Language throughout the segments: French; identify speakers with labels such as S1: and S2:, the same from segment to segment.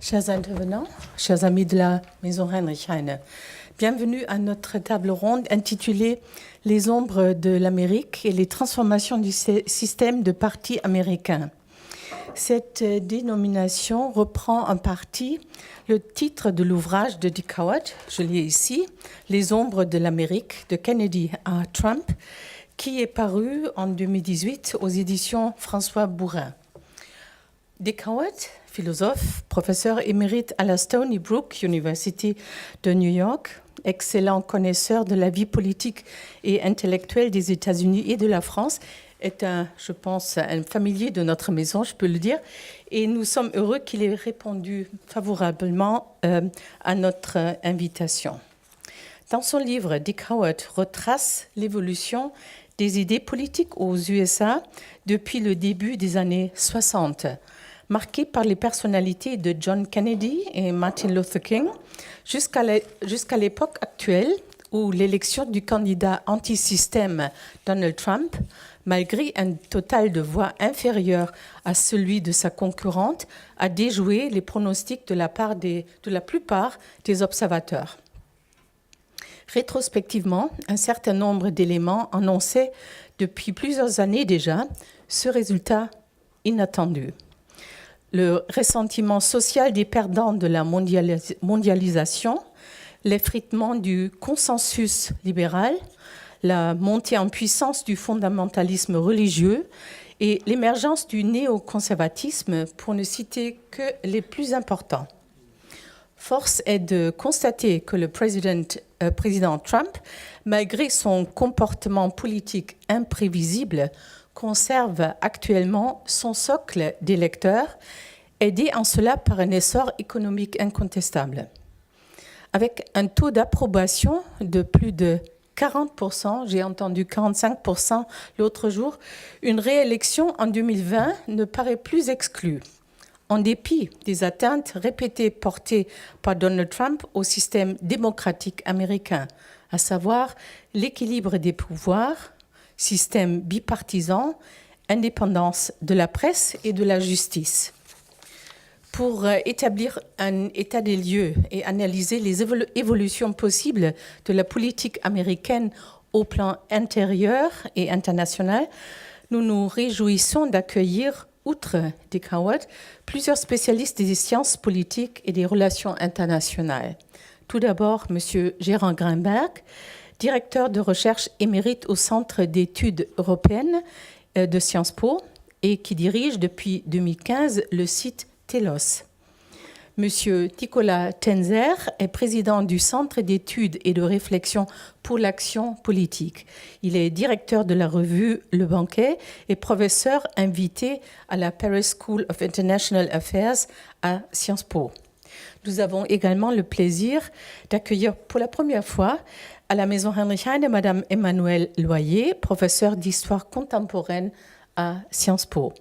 S1: Chers intervenants, chers amis de la Maison Heinrich Heine, bienvenue à notre table ronde intitulée « Les ombres de l'Amérique et les transformations du système de parti américain ». Cette dénomination reprend en partie le titre de l'ouvrage de Dick Howard, je l'ai ici, « Les ombres de l'Amérique, de Kennedy à Trump », qui est paru en 2018 aux éditions François Bourin. Dick Howard, philosophe, professeur émérite à la Stony Brook University de New York, excellent connaisseur de la vie politique et intellectuelle des États-Unis et de la France, est je pense, un familier de notre maison, je peux le dire, et nous sommes heureux qu'il ait répondu favorablement à notre invitation. Dans son livre, Dick Howard retrace l'évolution des idées politiques aux USA depuis le début des années 60, marqué par les personnalités de John Kennedy et Martin Luther King, jusqu'à l'époque actuelle où l'élection du candidat anti-système Donald Trump, malgré un total de voix inférieur à celui de sa concurrente, a déjoué les pronostics de la plupart des observateurs. Rétrospectivement, un certain nombre d'éléments annonçaient depuis plusieurs années déjà ce résultat inattendu. Le ressentiment social des perdants de la mondialisation, l'effritement du consensus libéral, la montée en puissance du fondamentalisme religieux et l'émergence du néoconservatisme, pour ne citer que les plus importants. Force est de constater que le président Trump, malgré son comportement politique imprévisible, conserve actuellement son socle d'électeurs, aidé en cela par un essor économique incontestable. Avec un taux d'approbation de plus de 40%, j'ai entendu 45% l'autre jour, une réélection en 2020 ne paraît plus exclue, en dépit des atteintes répétées portées par Donald Trump au système démocratique américain, à savoir l'équilibre des pouvoirs, système bipartisan, indépendance de la presse et de la justice. Pour établir un état des lieux et analyser les évolutions possibles de la politique américaine au plan intérieur et international, nous nous réjouissons d'accueillir, outre Dick Howard, plusieurs spécialistes des sciences politiques et des relations internationales. Tout d'abord, M. Gérard Grimberg, directeur de recherche émérite au Centre d'études européennes de Sciences Po et qui dirige depuis 2015 le site Telos. Monsieur Nicolas Tenzer est président du Centre d'études et de réflexion pour l'action politique. Il est directeur de la revue Le Banquet et professeur invité à la Paris School of International Affairs à Sciences Po. Nous avons également le plaisir d'accueillir pour la première fois à la Maison Heinrich Heine Madame Emmanuelle Loyer, professeure d'histoire contemporaine à Sciences Po.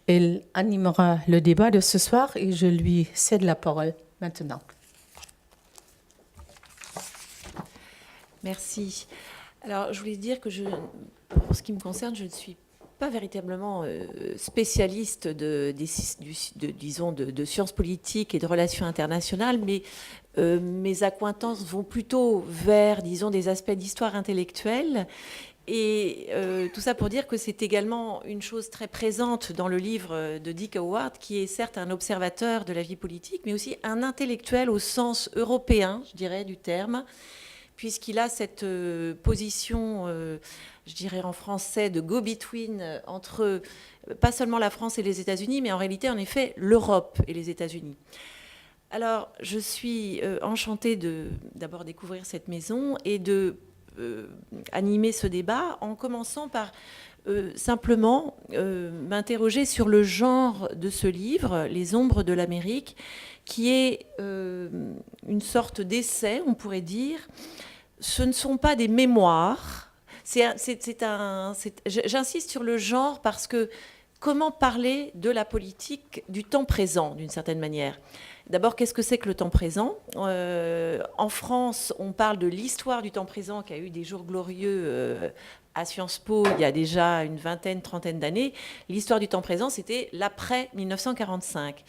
S1: Elle animera le débat de ce soir et je lui cède la parole maintenant.
S2: Merci. Alors, je voulais dire que pour ce qui me concerne, je ne suis pas véritablement spécialiste de sciences politiques et de relations internationales, mais mes accointances vont plutôt vers, disons, des aspects d'histoire intellectuelle. Et tout ça pour dire que c'est également une chose très présente dans le livre de Dick Howard, qui est certes un observateur de la vie politique, mais aussi un intellectuel au sens européen, je dirais, du terme, puisqu'il a cette position, je dirais en français, de go-between entre pas seulement la France et les États-Unis, mais en réalité, en effet, l'Europe et les États-Unis. Alors, je suis enchantée de d'abord découvrir cette maison et de animer ce débat en commençant par simplement m'interroger sur le genre de ce livre, Les ombres de l'Amérique, qui est une sorte d'essai, on pourrait dire. Ce ne sont pas des mémoires. J'insiste sur le genre parce que comment parler de la politique du temps présent, d'une certaine manière ? D'abord, qu'est-ce que c'est que le temps présent ? En France, on parle de l'histoire du temps présent qui a eu des jours glorieux à Sciences Po il y a déjà une vingtaine, trentaine d'années. L'histoire du temps présent, c'était l'après 1945.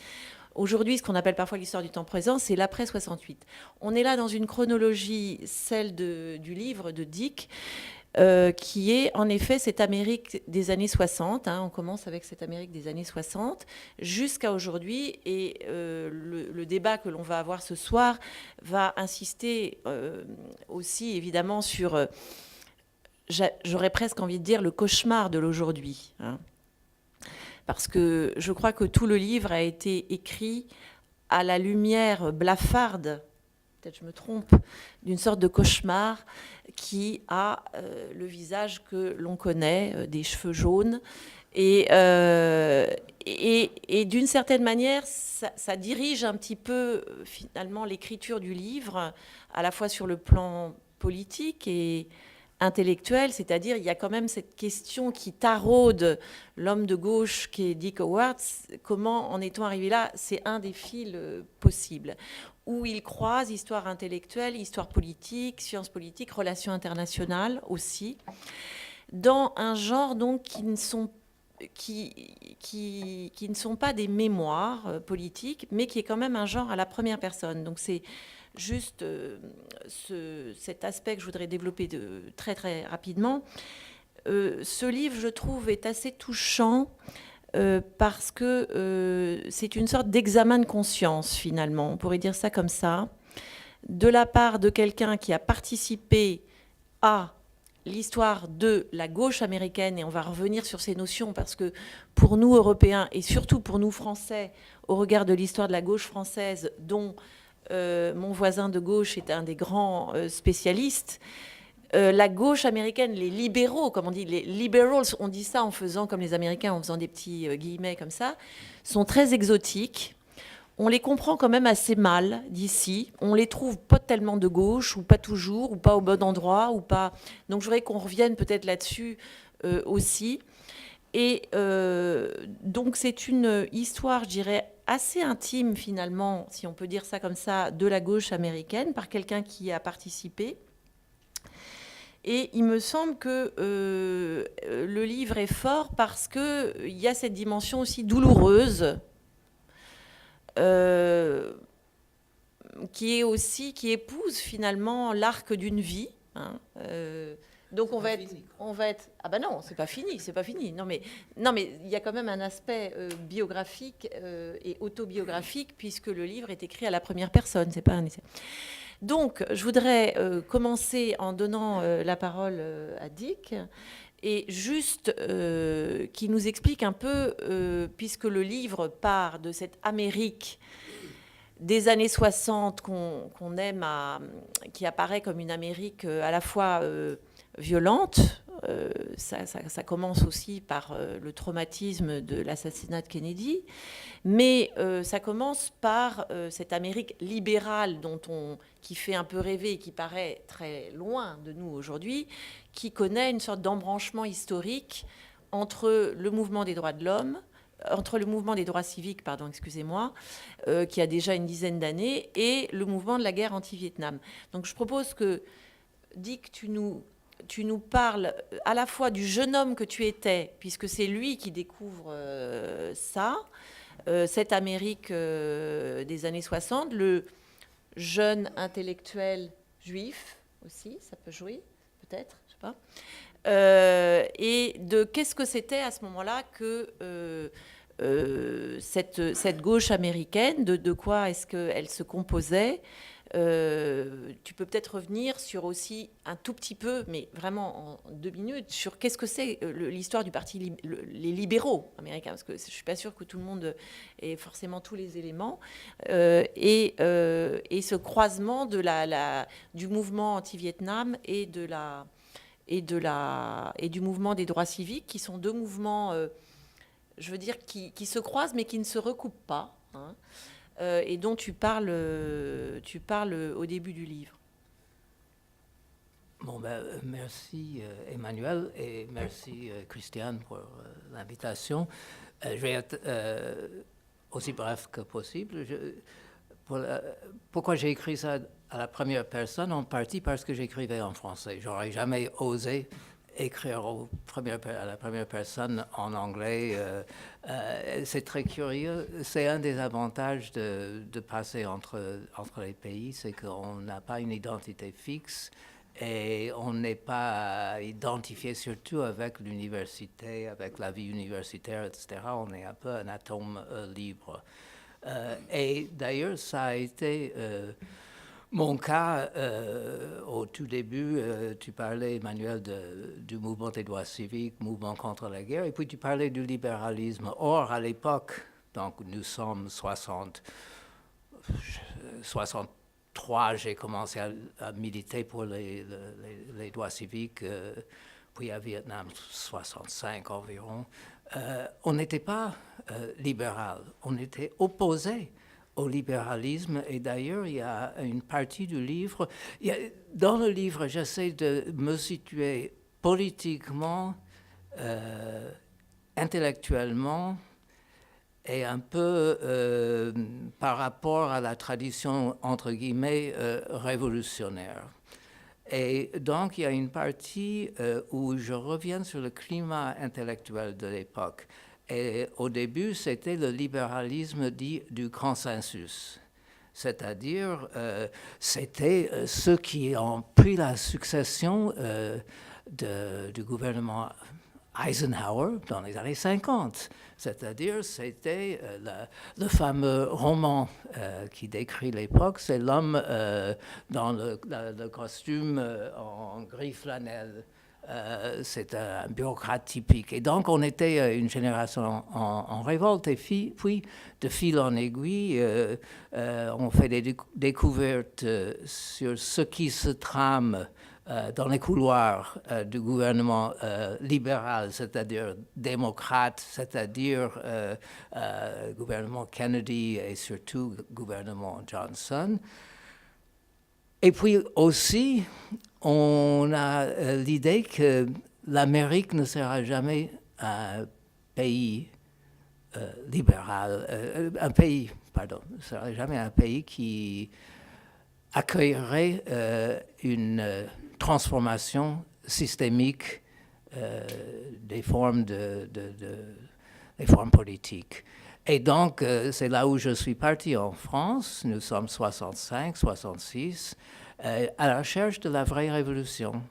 S2: Aujourd'hui, ce qu'on appelle parfois l'histoire du temps présent, c'est l'après 68. On est là dans une chronologie, celle du livre de Dick, qui est en effet cette Amérique des années 60. On commence avec cette Amérique des années 60 jusqu'à aujourd'hui. Et le débat que l'on va avoir ce soir va insister aussi évidemment sur, j'aurais presque envie de dire, le cauchemar de l'aujourd'hui. Parce que je crois que tout le livre a été écrit à la lumière blafarde, peut-être je me trompe, d'une sorte de cauchemar qui a le visage que l'on connaît, des cheveux jaunes. Et d'une certaine manière, ça dirige un petit peu finalement l'écriture du livre, à la fois sur le plan politique et intellectuel, c'est-à-dire il y a quand même cette question qui taraude l'homme de gauche qui est Dick Howard. Comment en est-on arrivé là? C'est un des fils possibles, où il croise histoire intellectuelle, histoire politique, sciences politiques, relations internationales aussi, dans un genre donc qui ne sont pas des mémoires politiques, mais qui est quand même un genre à la première personne. Donc c'est juste cet aspect que je voudrais développer très très rapidement. Ce livre, je trouve, est assez touchant parce que c'est une sorte d'examen de conscience, finalement. On pourrait dire ça comme ça, de la part de quelqu'un qui a participé à l'histoire de la gauche américaine, et on va revenir sur ces notions parce que pour nous, Européens, et surtout pour nous, Français, au regard de l'histoire de la gauche française, dont mon voisin de gauche est un des grands spécialistes, la gauche américaine, les libéraux, comme on dit, les liberals, on dit ça en faisant comme les Américains, en faisant des petits guillemets comme ça, sont très exotiques. On les comprend quand même assez mal d'ici. On les trouve pas tellement de gauche, ou pas toujours, ou pas au bon endroit, ou pas. Donc je voudrais qu'on revienne peut-être là-dessus aussi. Et donc c'est une histoire, je dirais, assez intime finalement, si on peut dire ça comme ça, de la gauche américaine, par quelqu'un qui y a participé. Et il me semble que le livre est fort parce qu'il y a cette dimension aussi douloureuse qui épouse finalement l'arc d'une vie. Donc on va être ah ben non, c'est pas fini. Non mais il y a quand même un aspect biographique et autobiographique puisque le livre est écrit à la première personne, c'est pas un essai. Donc je voudrais commencer en donnant la parole à Dick et juste qui nous explique un peu puisque le livre part de cette Amérique des années 60 qu'on aime qui apparaît comme une Amérique à la fois violente. Ça commence aussi par le traumatisme de l'assassinat de Kennedy, mais ça commence par cette Amérique libérale qui fait un peu rêver et qui paraît très loin de nous aujourd'hui, qui connaît une sorte d'embranchement historique entre le mouvement des droits de l'homme, entre le mouvement des droits civiques, qui a déjà une dizaine d'années, et le mouvement de la guerre anti-Vietnam. Donc je propose que, Dick, tu nous parles à la fois du jeune homme que tu étais, puisque c'est lui qui découvre cette Amérique des années 60, le jeune intellectuel juif aussi, ça peut jouer, peut-être, je sais pas. Et de qu'est-ce que c'était à ce moment-là que cette gauche américaine, de quoi est-ce qu'elle se composait. Tu peux peut-être revenir sur aussi un tout petit peu, mais vraiment en 2 minutes, sur qu'est-ce que c'est l'histoire du parti, les libéraux américains, parce que je ne suis pas sûre que tout le monde ait forcément tous les éléments, et ce croisement du mouvement anti-Vietnam et du mouvement des droits civiques, qui sont 2 mouvements, je veux dire, qui se croisent, mais qui ne se recoupent pas, et dont tu parles au début du livre.
S3: Bon, merci Emmanuel et merci Christiane pour l'invitation. Je vais être aussi bref que possible. Pourquoi j'ai écrit ça à la première personne? En partie parce que j'écrivais en français. J'aurais jamais osé écrire à la première personne en anglais. C'est très curieux. C'est un des avantages de passer entre les pays, c'est qu'on n'a pas une identité fixe et on n'est pas identifié surtout avec l'université, avec la vie universitaire, etc. On est un peu un atome libre. Et d'ailleurs, ça a été mon cas au tout début. Tu parlais, Emmanuel, du mouvement des droits civiques, mouvement contre la guerre, et puis tu parlais du libéralisme. Or, à l'époque, donc nous sommes 63, j'ai commencé à militer pour les droits civiques, puis à Vietnam, 65 environ. On n'était pas libéral, on était opposé au libéralisme. Et d'ailleurs, il y a une partie du livre, dans le livre, j'essaie de me situer politiquement, intellectuellement, et un peu par rapport à la tradition, entre guillemets, révolutionnaire. Et donc, il y a une partie où je reviens sur le climat intellectuel de l'époque. Et au début, c'était le libéralisme dit du consensus. C'est-à-dire, c'était ceux qui ont pris la succession du gouvernement Eisenhower dans les années 50. C'est-à-dire, c'était le fameux roman qui décrit l'époque, c'est l'homme dans le costume en gris flanelle. C'est un bureaucrate typique. Et donc, on était une génération en révolte. Et puis, de fil en aiguille, on fait des découvertes sur ce qui se trame dans les couloirs du gouvernement libéral, c'est-à-dire démocrate, c'est-à-dire gouvernement Kennedy et surtout gouvernement Johnson. Et puis aussi, on a l'idée que l'Amérique ne sera jamais un pays libéral, ne sera jamais un pays qui accueillerait une transformation systémique des formes des formes politiques. Et donc, c'est là où je suis parti en France. Nous sommes 65, 66, à la recherche de la vraie révolution.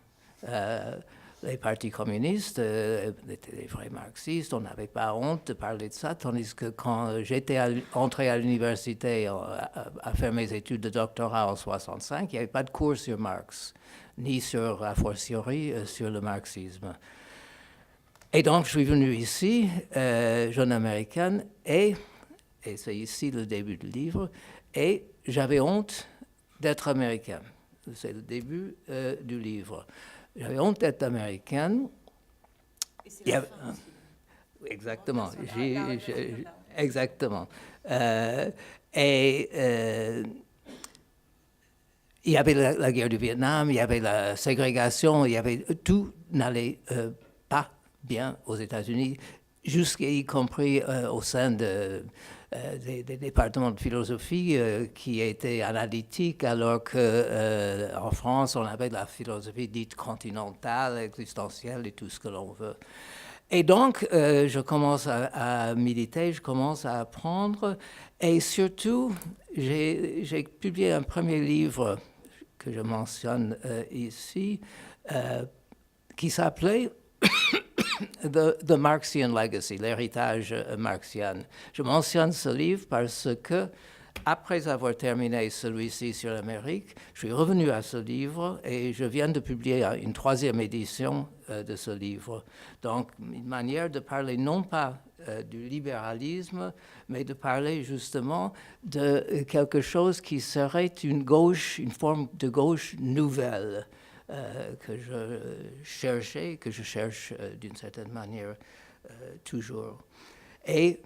S3: Les partis communistes étaient des vrais marxistes, on n'avait pas honte de parler de ça, tandis que quand j'étais entré à l'université à faire mes études de doctorat en 65, il n'y avait pas de cours sur Marx, ni sur, a fortiori, sur le marxisme. Et donc, je suis venu ici, jeune américaine, et c'est ici le début du livre, et j'avais honte d'être américaine. C'est le début du livre. J'avais honte d'être américaine.
S2: Et c'est la fin aussi.
S3: Exactement.
S2: Exactement.
S3: Il y avait la guerre du Vietnam, il y avait la ségrégation, tout n'allait pas bien aux États-Unis, y compris au sein des départements de philosophie qui étaient analytiques, alors qu'en France, on avait la philosophie dite continentale, existentielle et tout ce que l'on veut. Et donc, je commence à militer, je commence à apprendre, et surtout, j'ai publié un premier livre que je mentionne ici, qui s'appelait The Marxian Legacy, l'héritage marxien. Je mentionne ce livre parce que, après avoir terminé celui-ci sur l'Amérique, je suis revenu à ce livre et je viens de publier une troisième édition de ce livre. Donc, une manière de parler non pas du libéralisme, mais de parler justement de quelque chose qui serait une forme de gauche nouvelle. Que je cherche d'une certaine manière toujours. Et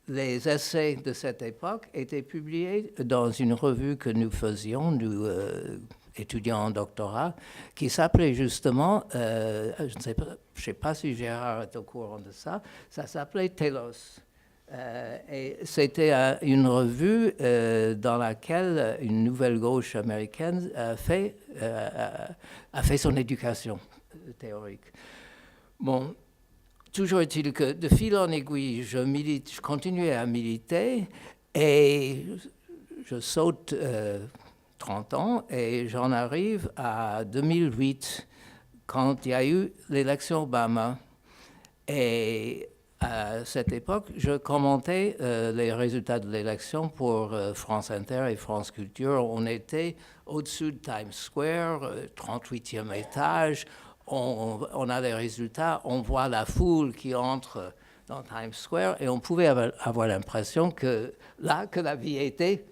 S3: les essais de cette époque étaient publiés dans une revue que nous faisions, nous étudiants en doctorat, qui s'appelait justement, je ne sais pas si Gérard est au courant de ça, ça s'appelait Telos. Et c'était une revue dans laquelle une nouvelle gauche américaine a fait son éducation théorique. Bon, toujours est-il que de fil en aiguille, je continuais à militer et je saute 30 ans et j'en arrive à 2008 quand il y a eu l'élection Obama. Et à cette époque, je commentais les résultats de l'élection pour France Inter et France Culture. On était au-dessus de Times Square, 38e étage. On a les résultats, on voit la foule qui entre dans Times Square et on pouvait avoir l'impression que là, que la vie était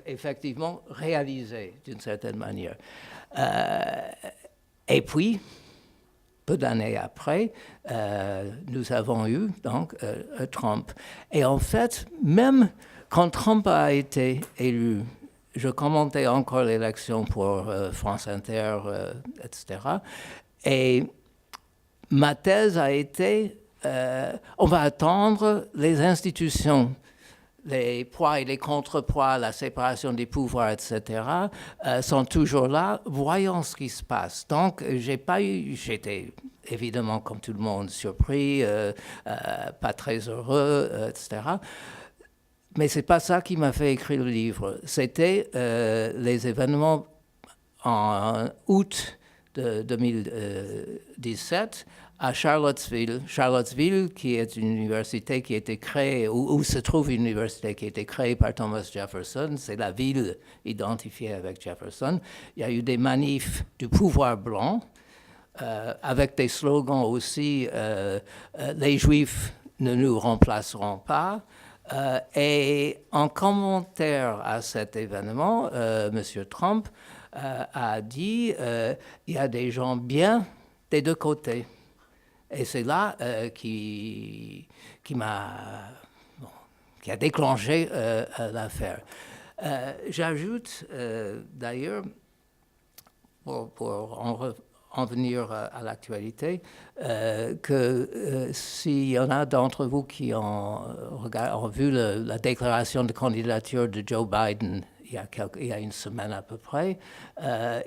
S3: effectivement réalisée d'une certaine manière. Et puis, peu d'années après, nous avons eu donc Trump. Et en fait, même quand Trump a été élu, je commentais encore l'élection pour France Inter, etc. Et ma thèse a été, on va attendre les institutions, les poids et les contrepoids, la séparation des pouvoirs, etc., sont toujours là. Voyons ce qui se passe. Donc, j'étais évidemment, comme tout le monde, surpris, pas très heureux, etc. Mais c'est pas ça qui m'a fait écrire le livre. C'était les événements en août de 2017 à Charlottesville, qui est une université qui a été créée, où se trouve une université qui a été créée par Thomas Jefferson. C'est la ville identifiée avec Jefferson. Il y a eu des manifs du pouvoir blanc, avec des slogans aussi, les Juifs ne nous remplaceront pas. Et en commentaire à cet événement, M. Trump a dit il y a des gens bien des deux côtés. Et c'est là qui a déclenché l'affaire. J'ajoute d'ailleurs, pour en venir à l'actualité, que s'il y en a d'entre vous qui ont vu la déclaration de candidature de Joe Biden il y a une semaine à peu près,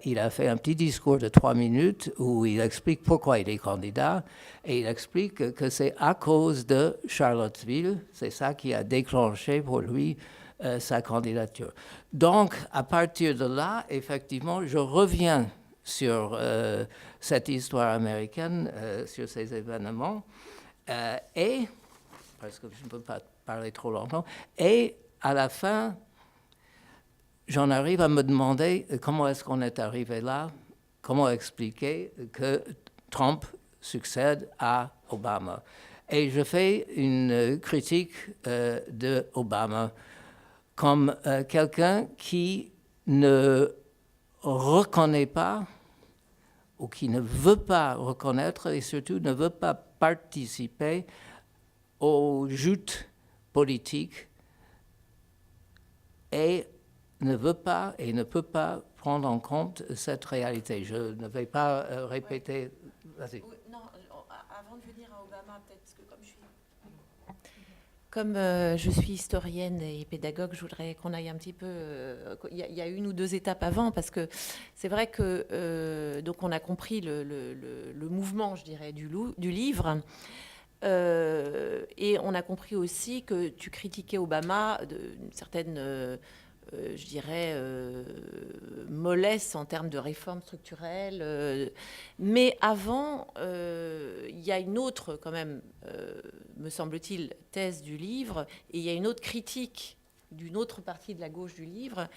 S3: il a fait un petit discours de 3 minutes où il explique pourquoi il est candidat et il explique que c'est à cause de Charlottesville, c'est ça qui a déclenché pour lui sa candidature. Donc, à partir de là, effectivement, je reviens sur cette histoire américaine, sur ces événements, et, parce que je ne peux pas parler trop longtemps, et à la fin, j'en arrive à me demander comment est-ce qu'on est arrivé là, comment expliquer que Trump succède à Obama. Et je fais une critique de Obama comme quelqu'un qui ne reconnaît pas ou qui ne veut pas reconnaître et surtout ne veut pas participer aux joutes politiques et ne veut pas et ne peut pas prendre en compte cette réalité. Je ne vais pas répéter. Vas-y.
S2: Non, avant de venir à Obama, peut-être, parce que comme je suis historienne et pédagogue, je voudrais qu'on aille un petit peu. Il y a une ou deux étapes avant, parce que c'est vrai que donc on a compris le mouvement, je dirais, du livre. Et on a compris aussi que tu critiquais Obama d'une certaine, je dirais, mollesse en termes de réformes structurelles. Mais avant, il y a une autre, quand même, me semble-t-il, thèse du livre, et il y a une autre critique d'une autre partie de la gauche du livre,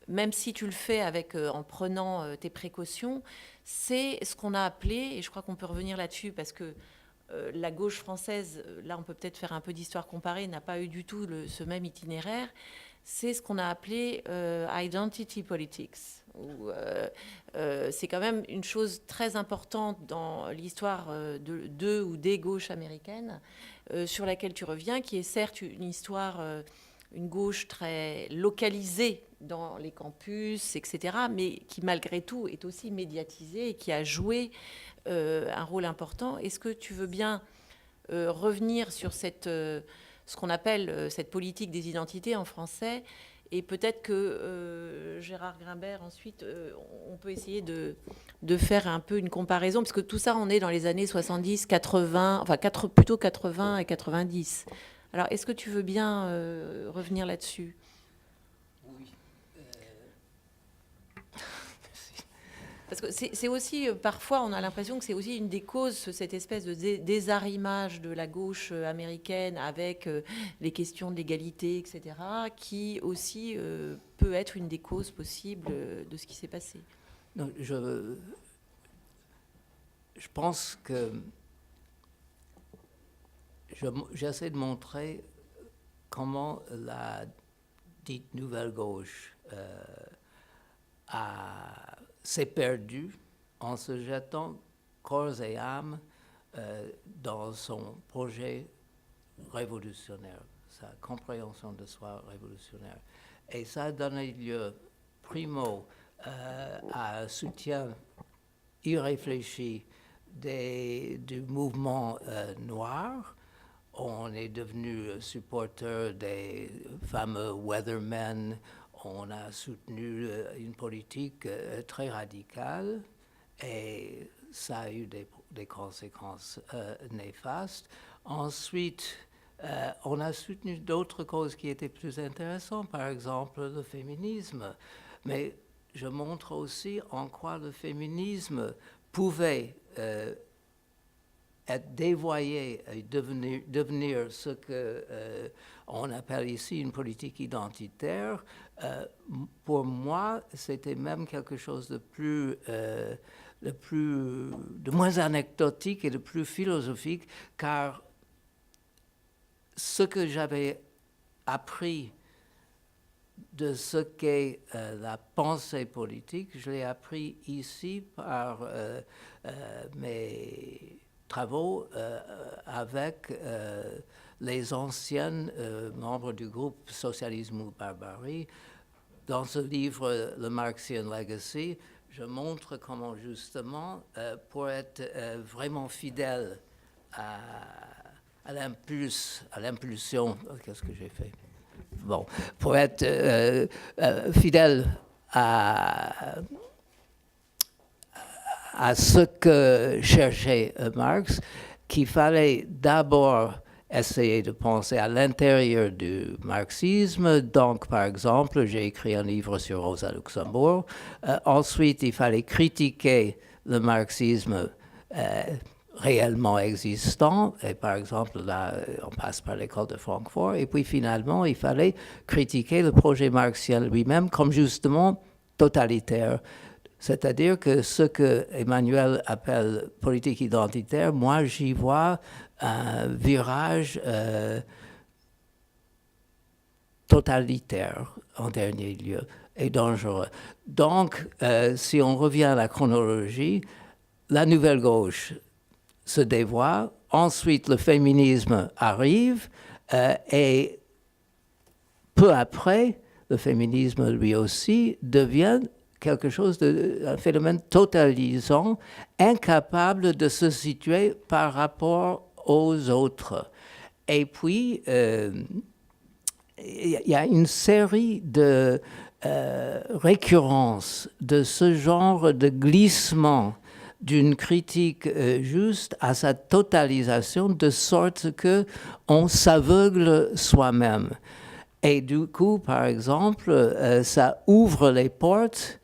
S2: même si tu le fais en prenant tes précautions, c'est ce qu'on a appelé, et je crois qu'on peut revenir là-dessus, parce que la gauche française, là on peut peut-être faire un peu d'histoire comparée, n'a pas eu du tout ce même itinéraire. C'est ce qu'on a appelé identity politics. C'est quand même une chose très importante dans l'histoire de ou des gauches américaines, sur laquelle tu reviens, qui est certes une histoire, une gauche très localisée dans les campus, etc., mais qui malgré tout est aussi médiatisée et qui a joué un rôle important. Est-ce que tu veux bien revenir sur ce qu'on appelle cette politique des identités en français, et peut-être que Gérard Grimbert, ensuite, on peut essayer de faire un peu une comparaison, parce que tout ça, on est dans les années 70, 80, enfin plutôt 80 et 90. Alors, est-ce que tu veux bien revenir là-dessus ?
S3: Oui.
S2: Parce que c'est aussi, parfois, on a l'impression que c'est aussi une des causes, cette espèce de désarrimage de la gauche américaine avec les questions de l'égalité, etc., qui aussi peut être une des causes possibles de ce qui s'est passé.
S3: Non, je pense que j'essaie de montrer comment la dite nouvelle gauche s'est perdue en se jetant corps et âme dans son projet révolutionnaire, sa compréhension de soi révolutionnaire. Et ça a donné lieu, primo, à un soutien irréfléchi du mouvement noir. On est devenu supporter des fameux Weathermen. On a soutenu une politique très radicale et ça a eu des conséquences néfastes. Ensuite, on a soutenu d'autres causes qui étaient plus intéressantes, par exemple le féminisme. Mais je montre aussi en quoi le féminisme pouvait être dévoyé et devenir ce qu'on appelle ici une politique identitaire. Pour moi, c'était même quelque chose de moins anecdotique et de plus philosophique, car ce que j'avais appris de ce qu'est la pensée politique, je l'ai appris ici par mes travaux avec les anciens membres du groupe Socialisme ou Barbarie. Dans ce livre, Le Marxian Legacy, je montre comment justement, pour être vraiment fidèle à l'impulsion, qu'est-ce que j'ai fait? Bon, pour être fidèle à ce que cherchait Marx, qu'il fallait d'abord essayer de penser à l'intérieur du marxisme. Donc, par exemple, j'ai écrit un livre sur Rosa Luxembourg. Ensuite, il fallait critiquer le marxisme réellement existant. Et par exemple, là, on passe par l'école de Francfort. Et puis finalement, il fallait critiquer le projet marxien lui-même comme justement totalitaire. C'est-à-dire que ce que Emmanuel appelle politique identitaire, moi j'y vois un virage totalitaire en dernier lieu et dangereux. Donc, si on revient à la chronologie, la nouvelle gauche se dévoie, ensuite le féminisme arrive et peu après, le féminisme lui aussi devient quelque chose un phénomène totalisant, incapable de se situer par rapport aux autres. Et puis, il y a une série de récurrences de ce genre de glissement d'une critique juste à sa totalisation, de sorte qu'on s'aveugle soi-même. Et du coup, par exemple, ça ouvre les portes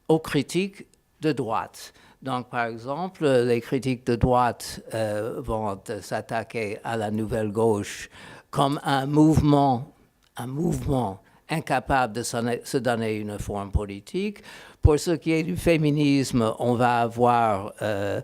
S3: aux critiques de droite. Donc, par exemple, les critiques de droite vont s'attaquer à la nouvelle gauche comme un mouvement incapable de se donner une forme politique. Pour ce qui est du féminisme, on va avoir, je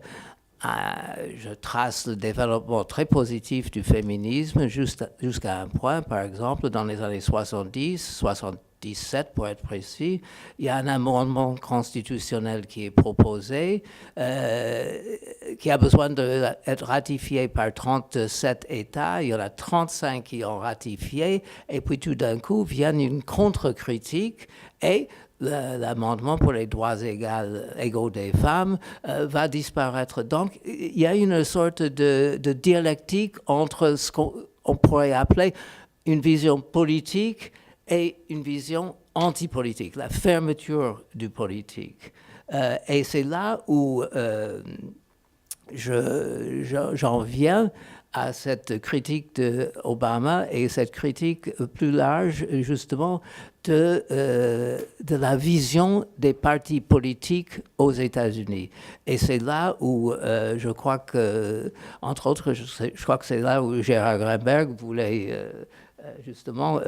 S3: trace le développement très positif du féminisme jusqu'à un point, par exemple, dans les années 77 pour être précis, il y a un amendement constitutionnel qui est proposé, qui a besoin d'être ratifié par 37 États. Il y en a 35 qui ont ratifié, et puis tout d'un coup vient une contre-critique, et l'amendement pour les droits égaux des femmes va disparaître. Donc, il y a une sorte de dialectique entre ce qu'on pourrait appeler une vision politique et une vision anti-politique, la fermeture du politique. Et c'est là où j'en viens à cette critique d'Obama et cette critique plus large, justement, de la vision des partis politiques aux États-Unis. Et c'est là où je crois que, entre autres, je crois que c'est là où Gérard Greenberg voulait justement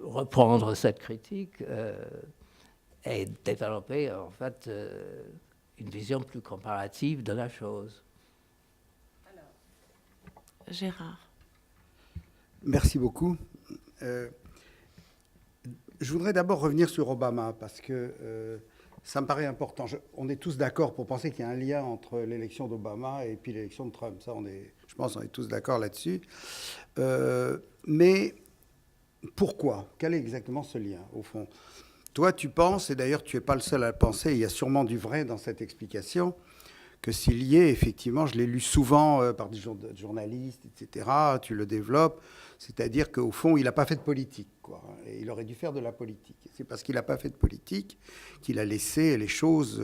S3: reprendre cette critique et développer, en fait, une vision plus comparative de la chose.
S2: Gérard.
S4: Merci beaucoup. Je voudrais d'abord revenir sur Obama parce que ça me paraît important. On est tous d'accord pour penser qu'il y a un lien entre l'élection d'Obama et puis l'élection de Trump. Ça, je pense qu'on est tous d'accord là-dessus. Mais pourquoi? Quel est exactement ce lien, au fond? Toi, tu penses, et d'ailleurs tu n'es pas le seul à le penser, il y a sûrement du vrai dans cette explication, que s'il y est, effectivement, je l'ai lu souvent par des journalistes, etc., tu le développes, c'est-à-dire qu'au fond, il n'a pas fait de politique, quoi, et il aurait dû faire de la politique. C'est parce qu'il n'a pas fait de politique qu'il a laissé les choses,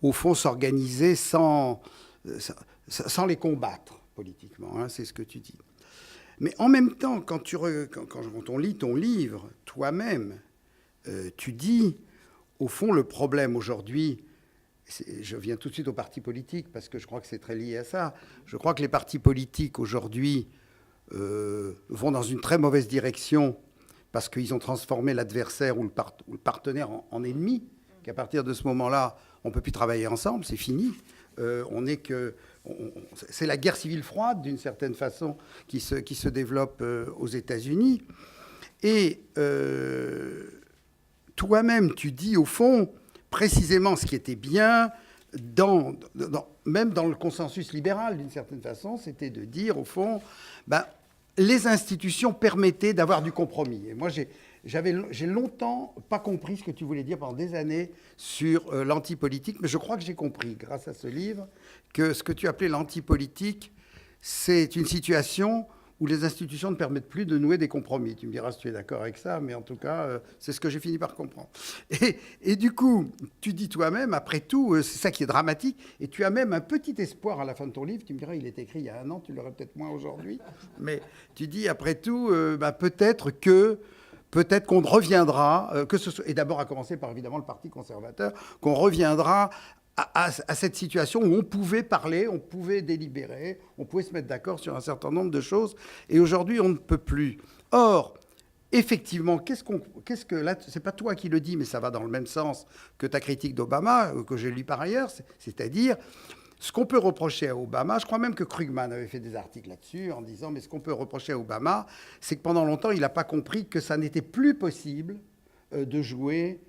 S4: au fond, s'organiser sans les combattre politiquement, hein, c'est ce que tu dis. Mais en même temps, quand on lit ton livre, toi-même, tu dis, au fond, le problème aujourd'hui, je viens tout de suite aux partis politiques parce que je crois que c'est très lié à ça. Je crois que les partis politiques aujourd'hui vont dans une très mauvaise direction parce qu'ils ont transformé l'adversaire ou le partenaire en ennemi, qu'à partir de ce moment-là, on ne peut plus travailler ensemble, c'est fini. C'est la guerre civile froide, d'une certaine façon, qui se développe aux États-Unis. Et toi-même, tu dis, au fond, précisément ce qui était bien, même dans le consensus libéral, d'une certaine façon, c'était de dire, au fond, les institutions permettaient d'avoir du compromis. Et moi, j'ai longtemps pas compris ce que tu voulais dire pendant des années sur l'antipolitique, mais je crois que j'ai compris, grâce à ce livre, que ce que tu appelais l'antipolitique, c'est une situation où les institutions ne permettent plus de nouer des compromis. Tu me diras si tu es d'accord avec ça, mais en tout cas, c'est ce que j'ai fini par comprendre. Et du coup, tu dis toi-même, après tout, c'est ça qui est dramatique, et tu as même un petit espoir à la fin de ton livre. Tu me diras, il est écrit il y a 1 an, tu l'aurais peut-être moins aujourd'hui, mais tu dis, après tout, peut-être qu'on reviendra, et d'abord à commencer par évidemment le Parti conservateur, qu'on reviendra à cette situation où on pouvait parler, on pouvait délibérer, on pouvait se mettre d'accord sur un certain nombre de choses. Et aujourd'hui, on ne peut plus. Or, effectivement, qu'est-ce que là, c'est pas toi qui le dis, mais ça va dans le même sens que ta critique d'Obama, que j'ai lu par ailleurs, c'est-à-dire ce qu'on peut reprocher à Obama. Je crois même que Krugman avait fait des articles là-dessus en disant, mais ce qu'on peut reprocher à Obama, c'est que pendant longtemps, il n'a pas compris que ça n'était plus possible de jouer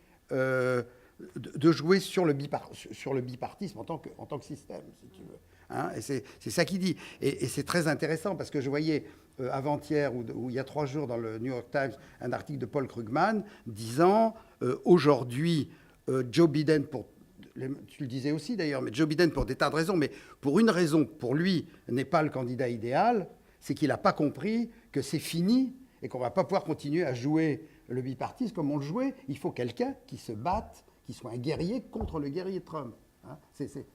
S4: sur le bipartisme en tant que système, si tu veux. Hein, et c'est ça qu'il dit. Et c'est très intéressant parce que je voyais avant-hier ou il y a 3 jours dans le New York Times un article de Paul Krugman disant aujourd'hui Joe Biden, tu le disais aussi d'ailleurs, mais Joe Biden pour des tas de raisons, mais pour une raison, pour lui, n'est pas le candidat idéal, c'est qu'il n'a pas compris que c'est fini et qu'on ne va pas pouvoir continuer à jouer le bipartisme comme on le jouait. Il faut quelqu'un qui se batte, qui soit un guerrier contre le guerrier de Trump. Hein,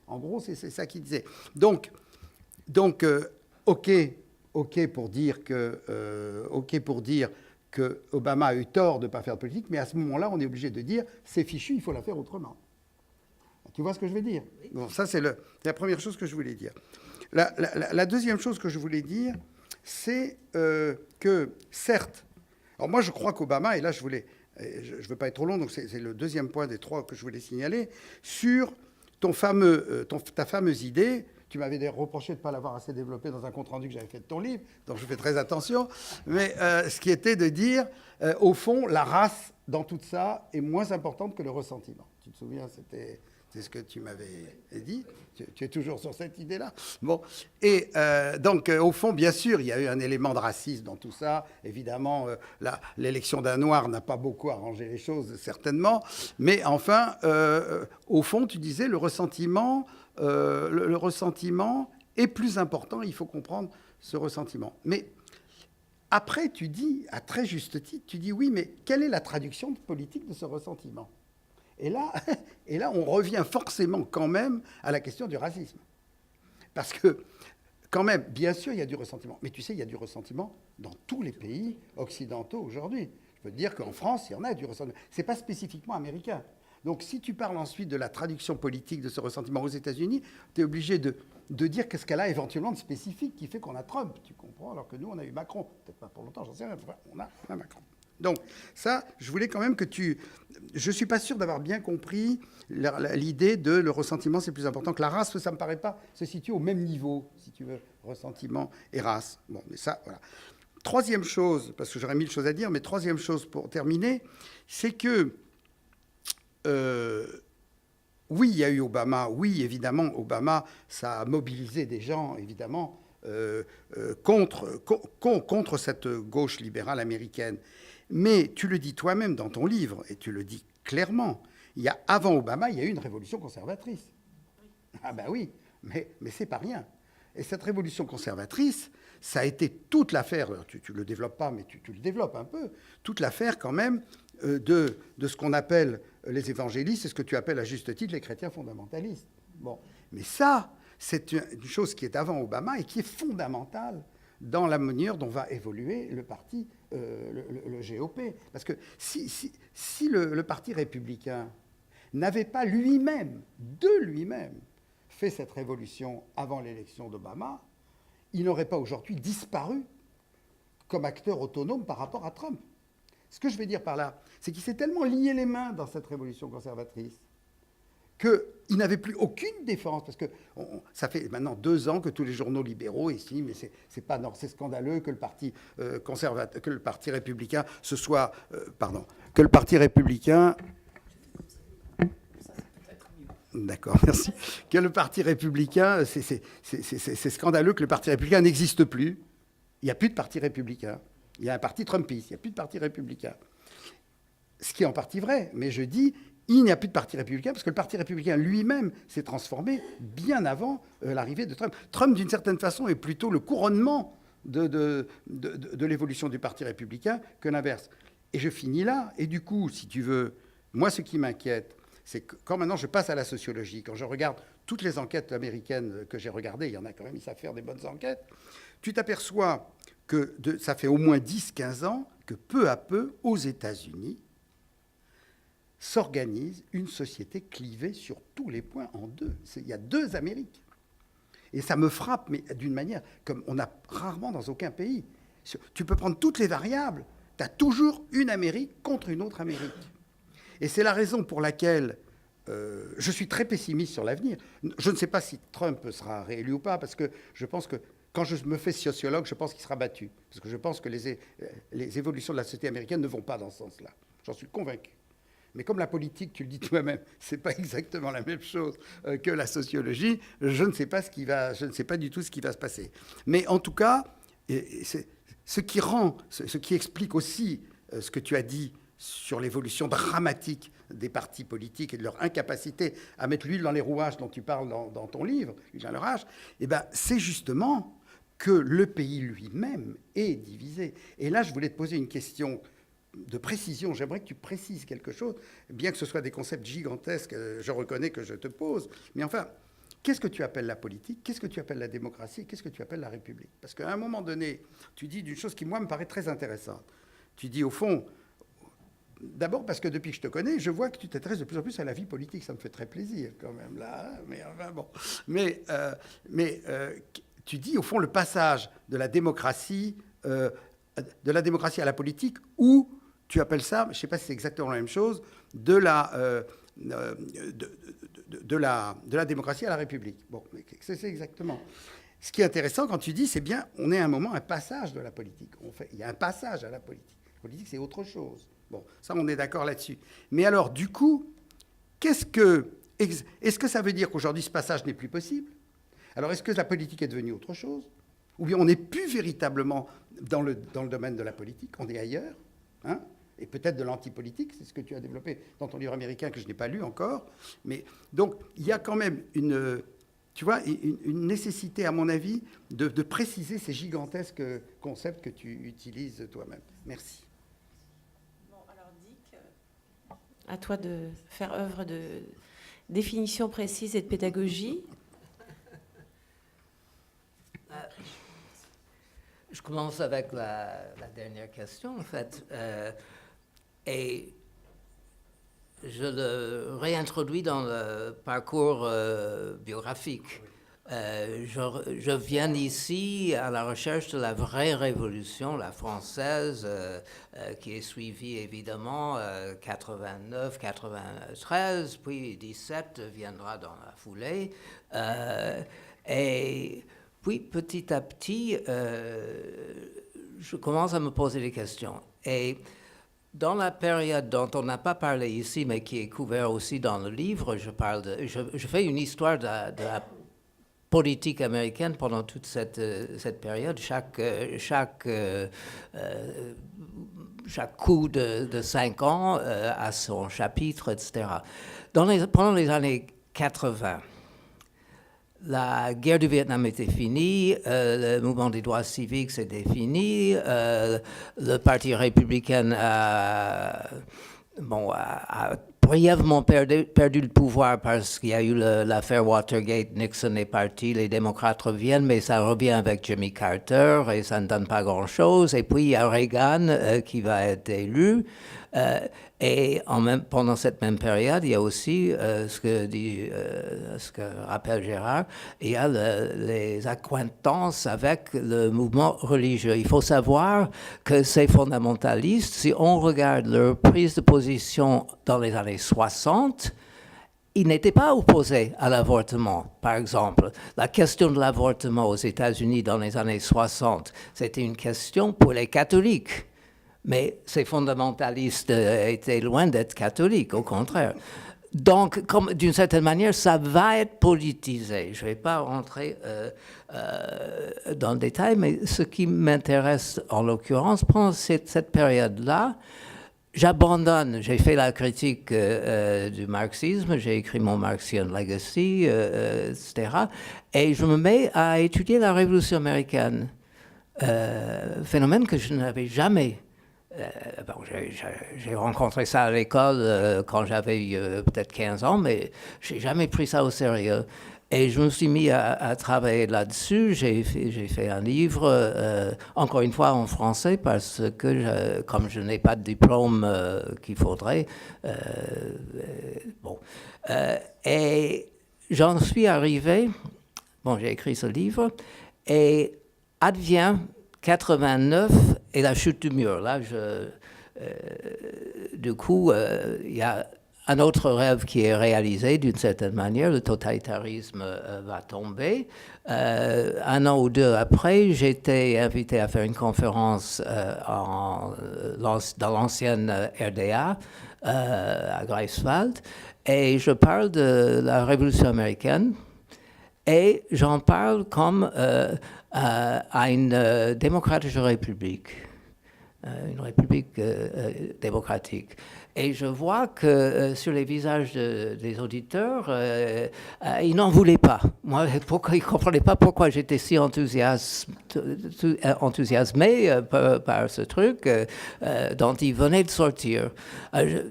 S4: en gros, c'est ça qu'il disait. Donc OK pour dire que Obama a eu tort de ne pas faire de politique, mais à ce moment-là, on est obligé de dire c'est fichu, il faut la faire autrement. Tu vois ce que je veux dire? Bon, ça, c'est la première chose que je voulais dire. La deuxième chose que je voulais dire, c'est que, certes, alors moi, je crois qu'Obama, et là, je ne veux pas être trop long, donc c'est le deuxième point des 3 que je voulais signaler, sur ta fameuse idée, tu m'avais d'ailleurs reproché de ne pas l'avoir assez développée dans un compte-rendu que j'avais fait de ton livre, donc je fais très attention, mais ce qui était de dire, au fond, la race, dans tout ça, est moins importante que le ressentiment. Tu te souviens, c'est ce que tu m'avais dit. Tu es toujours sur cette idée-là. Bon. Et donc, au fond, bien sûr, il y a eu un élément de racisme dans tout ça. Évidemment, l'élection d'un Noir n'a pas beaucoup arrangé les choses, certainement. Mais enfin, au fond, tu disais, le ressentiment est plus important. Il faut comprendre ce ressentiment. Mais après, tu dis, à très juste titre, tu dis oui, mais quelle est la traduction politique de ce ressentiment? Et là, on revient forcément quand même à la question du racisme. Parce que, quand même, bien sûr, il y a du ressentiment. Mais tu sais, il y a du ressentiment dans tous les pays occidentaux aujourd'hui. Je peux te dire qu'en France, il y en a du ressentiment. Ce n'est pas spécifiquement américain. Donc, si tu parles ensuite de la traduction politique de ce ressentiment aux États-Unis, tu es obligé de dire qu'est-ce qu'elle a éventuellement de spécifique qui fait qu'on a Trump, tu comprends, alors que nous, on a eu Macron. Peut-être pas pour longtemps, j'en sais rien. On a Macron. Donc, ça, je voulais quand même que tu... Je ne suis pas sûr d'avoir bien compris l'idée de le ressentiment, c'est plus important que la race. Ça ne me paraît pas se situer au même niveau, si tu veux, ressentiment et race. Bon, mais ça, voilà. Troisième chose, parce que j'aurais mille choses à dire, mais troisième chose pour terminer, c'est que... oui, il y a eu Obama. Oui, évidemment, Obama, ça a mobilisé des gens, évidemment, contre cette gauche libérale américaine. Mais tu le dis toi-même dans ton livre, et tu le dis clairement, avant Obama, il y a eu une révolution conservatrice. Ah ben oui, mais c'est pas rien. Et cette révolution conservatrice, ça a été toute l'affaire, tu le développes pas, mais tu le développes un peu, toute l'affaire quand même de ce qu'on appelle les évangélistes, et ce que tu appelles à juste titre les chrétiens fondamentalistes. Bon, mais ça, c'est une chose qui est avant Obama et qui est fondamentale dans la manière dont va évoluer le parti, le GOP. Parce que si le parti républicain n'avait pas lui-même, fait cette révolution avant l'élection d'Obama, il n'aurait pas aujourd'hui disparu comme acteur autonome par rapport à Trump. Ce que je veux dire par là, c'est qu'il s'est tellement lié les mains dans cette révolution conservatrice qu'il n'avait plus aucune défense, parce que ça fait maintenant 2 ans que tous les journaux libéraux estiment, mais c'est scandaleux que le parti que le parti républicain se soit, que le parti républicain, d'accord, merci, que le parti républicain, c'est scandaleux que le parti républicain n'existe plus. Il n'y a plus de parti républicain. Il y a un parti trumpiste, il n'y a plus de parti républicain. Ce qui est en partie vrai, mais je dis, il n'y a plus de parti républicain parce que le parti républicain lui-même s'est transformé bien avant l'arrivée de Trump. Trump, d'une certaine façon, est plutôt le couronnement de l'évolution du parti républicain que l'inverse. Et je finis là. Et du coup, si tu veux, moi, ce qui m'inquiète, c'est que quand maintenant je passe à la sociologie, quand je regarde toutes les enquêtes américaines que j'ai regardées, il y en a quand même, ils savent faire des bonnes enquêtes, tu t'aperçois que ça fait au moins 10-15 ans que peu à peu, aux États-Unis, s'organise une société clivée sur tous les points en deux. Il y a 2 Amériques. Et ça me frappe, mais d'une manière comme on a rarement dans aucun pays. Tu peux prendre toutes les variables, tu as toujours une Amérique contre une autre Amérique. Et c'est la raison pour laquelle je suis très pessimiste sur l'avenir. Je ne sais pas si Trump sera réélu ou pas, parce que je pense que quand je me fais sociologue, je pense qu'il sera battu. Parce que je pense que les évolutions de la société américaine ne vont pas dans ce sens-là. J'en suis convaincu. Mais comme la politique, tu le dis toi-même, ce n'est pas exactement la même chose que la sociologie, je ne sais pas du tout ce qui va se passer. Mais en tout cas, ce qui explique aussi ce que tu as dit sur l'évolution dramatique des partis politiques et de leur incapacité à mettre l'huile dans les rouages dont tu parles dans ton livre, l'huile dans les rouages, c'est justement que le pays lui-même est divisé. Et là, je voulais te poser une question de précision. J'aimerais que tu précises quelque chose, bien que ce soit des concepts gigantesques, je reconnais que je te pose. Mais enfin, qu'est-ce que tu appelles la politique? Qu'est-ce que tu appelles la démocratie? Qu'est-ce que tu appelles la République? Parce qu'à un moment donné, tu dis d'une chose qui, moi, me paraît très intéressante. Tu dis, au fond, d'abord parce que depuis que je te connais, je vois que tu t'intéresses de plus en plus à la vie politique. Ça me fait très plaisir quand même, là. Mais enfin, bon. Tu dis, au fond, le passage de la démocratie à la politique, ou tu appelles ça, je ne sais pas si c'est exactement la même chose, de la démocratie à la République. Bon, c'est exactement. Ce qui est intéressant quand tu dis, c'est bien, on est à un moment, un passage de la politique. Il y a un passage à la politique. La politique, c'est autre chose. Bon, ça, on est d'accord là-dessus. Mais alors, du coup, est-ce que ça veut dire qu'aujourd'hui, ce passage n'est plus possible? Alors, est-ce que la politique est devenue autre chose? Ou bien on n'est plus véritablement dans le domaine de la politique, on est ailleurs, hein? Et peut-être de l'antipolitique, c'est ce que tu as développé dans ton livre américain que je n'ai pas lu encore. Mais donc, il y a quand même tu vois, une nécessité, à mon avis, de préciser ces gigantesques concepts que tu utilises toi-même. Merci.
S2: Bon, alors Dick, à toi de faire œuvre de définition précise et de pédagogie.
S3: Je commence avec la dernière question, en fait. Et je le réintroduis dans le parcours biographique. Je viens ici à la recherche de la vraie révolution, la française, qui est suivie évidemment 89, 93, puis 17 viendra dans la foulée. Et puis petit à petit, je commence à me poser des questions. Et dans la période dont on n'a pas parlé ici, mais qui est couvert aussi dans le livre, je fais une histoire de la politique américaine pendant toute cette période. Chaque coup de 5 ans a son chapitre, etc. Pendant les années 80, la guerre du Vietnam était finie, le mouvement des droits civiques c'était fini, le Parti républicain a brièvement perdu le pouvoir parce qu'il y a eu l'affaire Watergate, Nixon est parti, les démocrates reviennent, mais ça revient avec Jimmy Carter et ça ne donne pas grand-chose. Et puis il y a Reagan qui va être élu. Et pendant cette même période, il y a aussi ce que rappelle Gérard, il y a les accointances avec le mouvement religieux. Il faut savoir que ces fondamentalistes, si on regarde leur prise de position dans les années 60, ils n'étaient pas opposés à l'avortement, par exemple. La question de l'avortement aux États-Unis dans les années 60, c'était une question pour les catholiques. Mais ces fondamentalistes étaient loin d'être catholiques, au contraire. Donc, d'une certaine manière, ça va être politisé. Je ne vais pas rentrer dans le détail, mais ce qui m'intéresse en l'occurrence, pendant cette période-là, j'abandonne. J'ai fait la critique du marxisme, j'ai écrit mon Marxian Legacy, etc. Et je me mets à étudier la Révolution américaine, phénomène que je n'avais jamais. J'ai rencontré ça à l'école quand j'avais peut-être 15 ans, mais je n'ai jamais pris ça au sérieux. Et je me suis mis à travailler là-dessus. J'ai fait un livre, encore une fois en français, parce que comme je n'ai pas de diplôme qu'il faudrait, et j'en suis arrivé, j'ai écrit ce livre, et advient 89 et la chute du mur. Là, du coup, il y a un autre rêve qui est réalisé d'une certaine manière. Le totalitarisme va tomber. 1 an ou 2 après, j'ai été invité à faire une conférence dans l'ancienne RDA à Greifswald, et je parle de la Révolution américaine, et j'en parle comme à une démocratique république, une république démocratique. Et je vois que sur les visages des auditeurs, ils n'en voulaient pas. Moi, ils ne comprenaient pas pourquoi j'étais si enthousiasmé par ce truc dont ils venaient de sortir.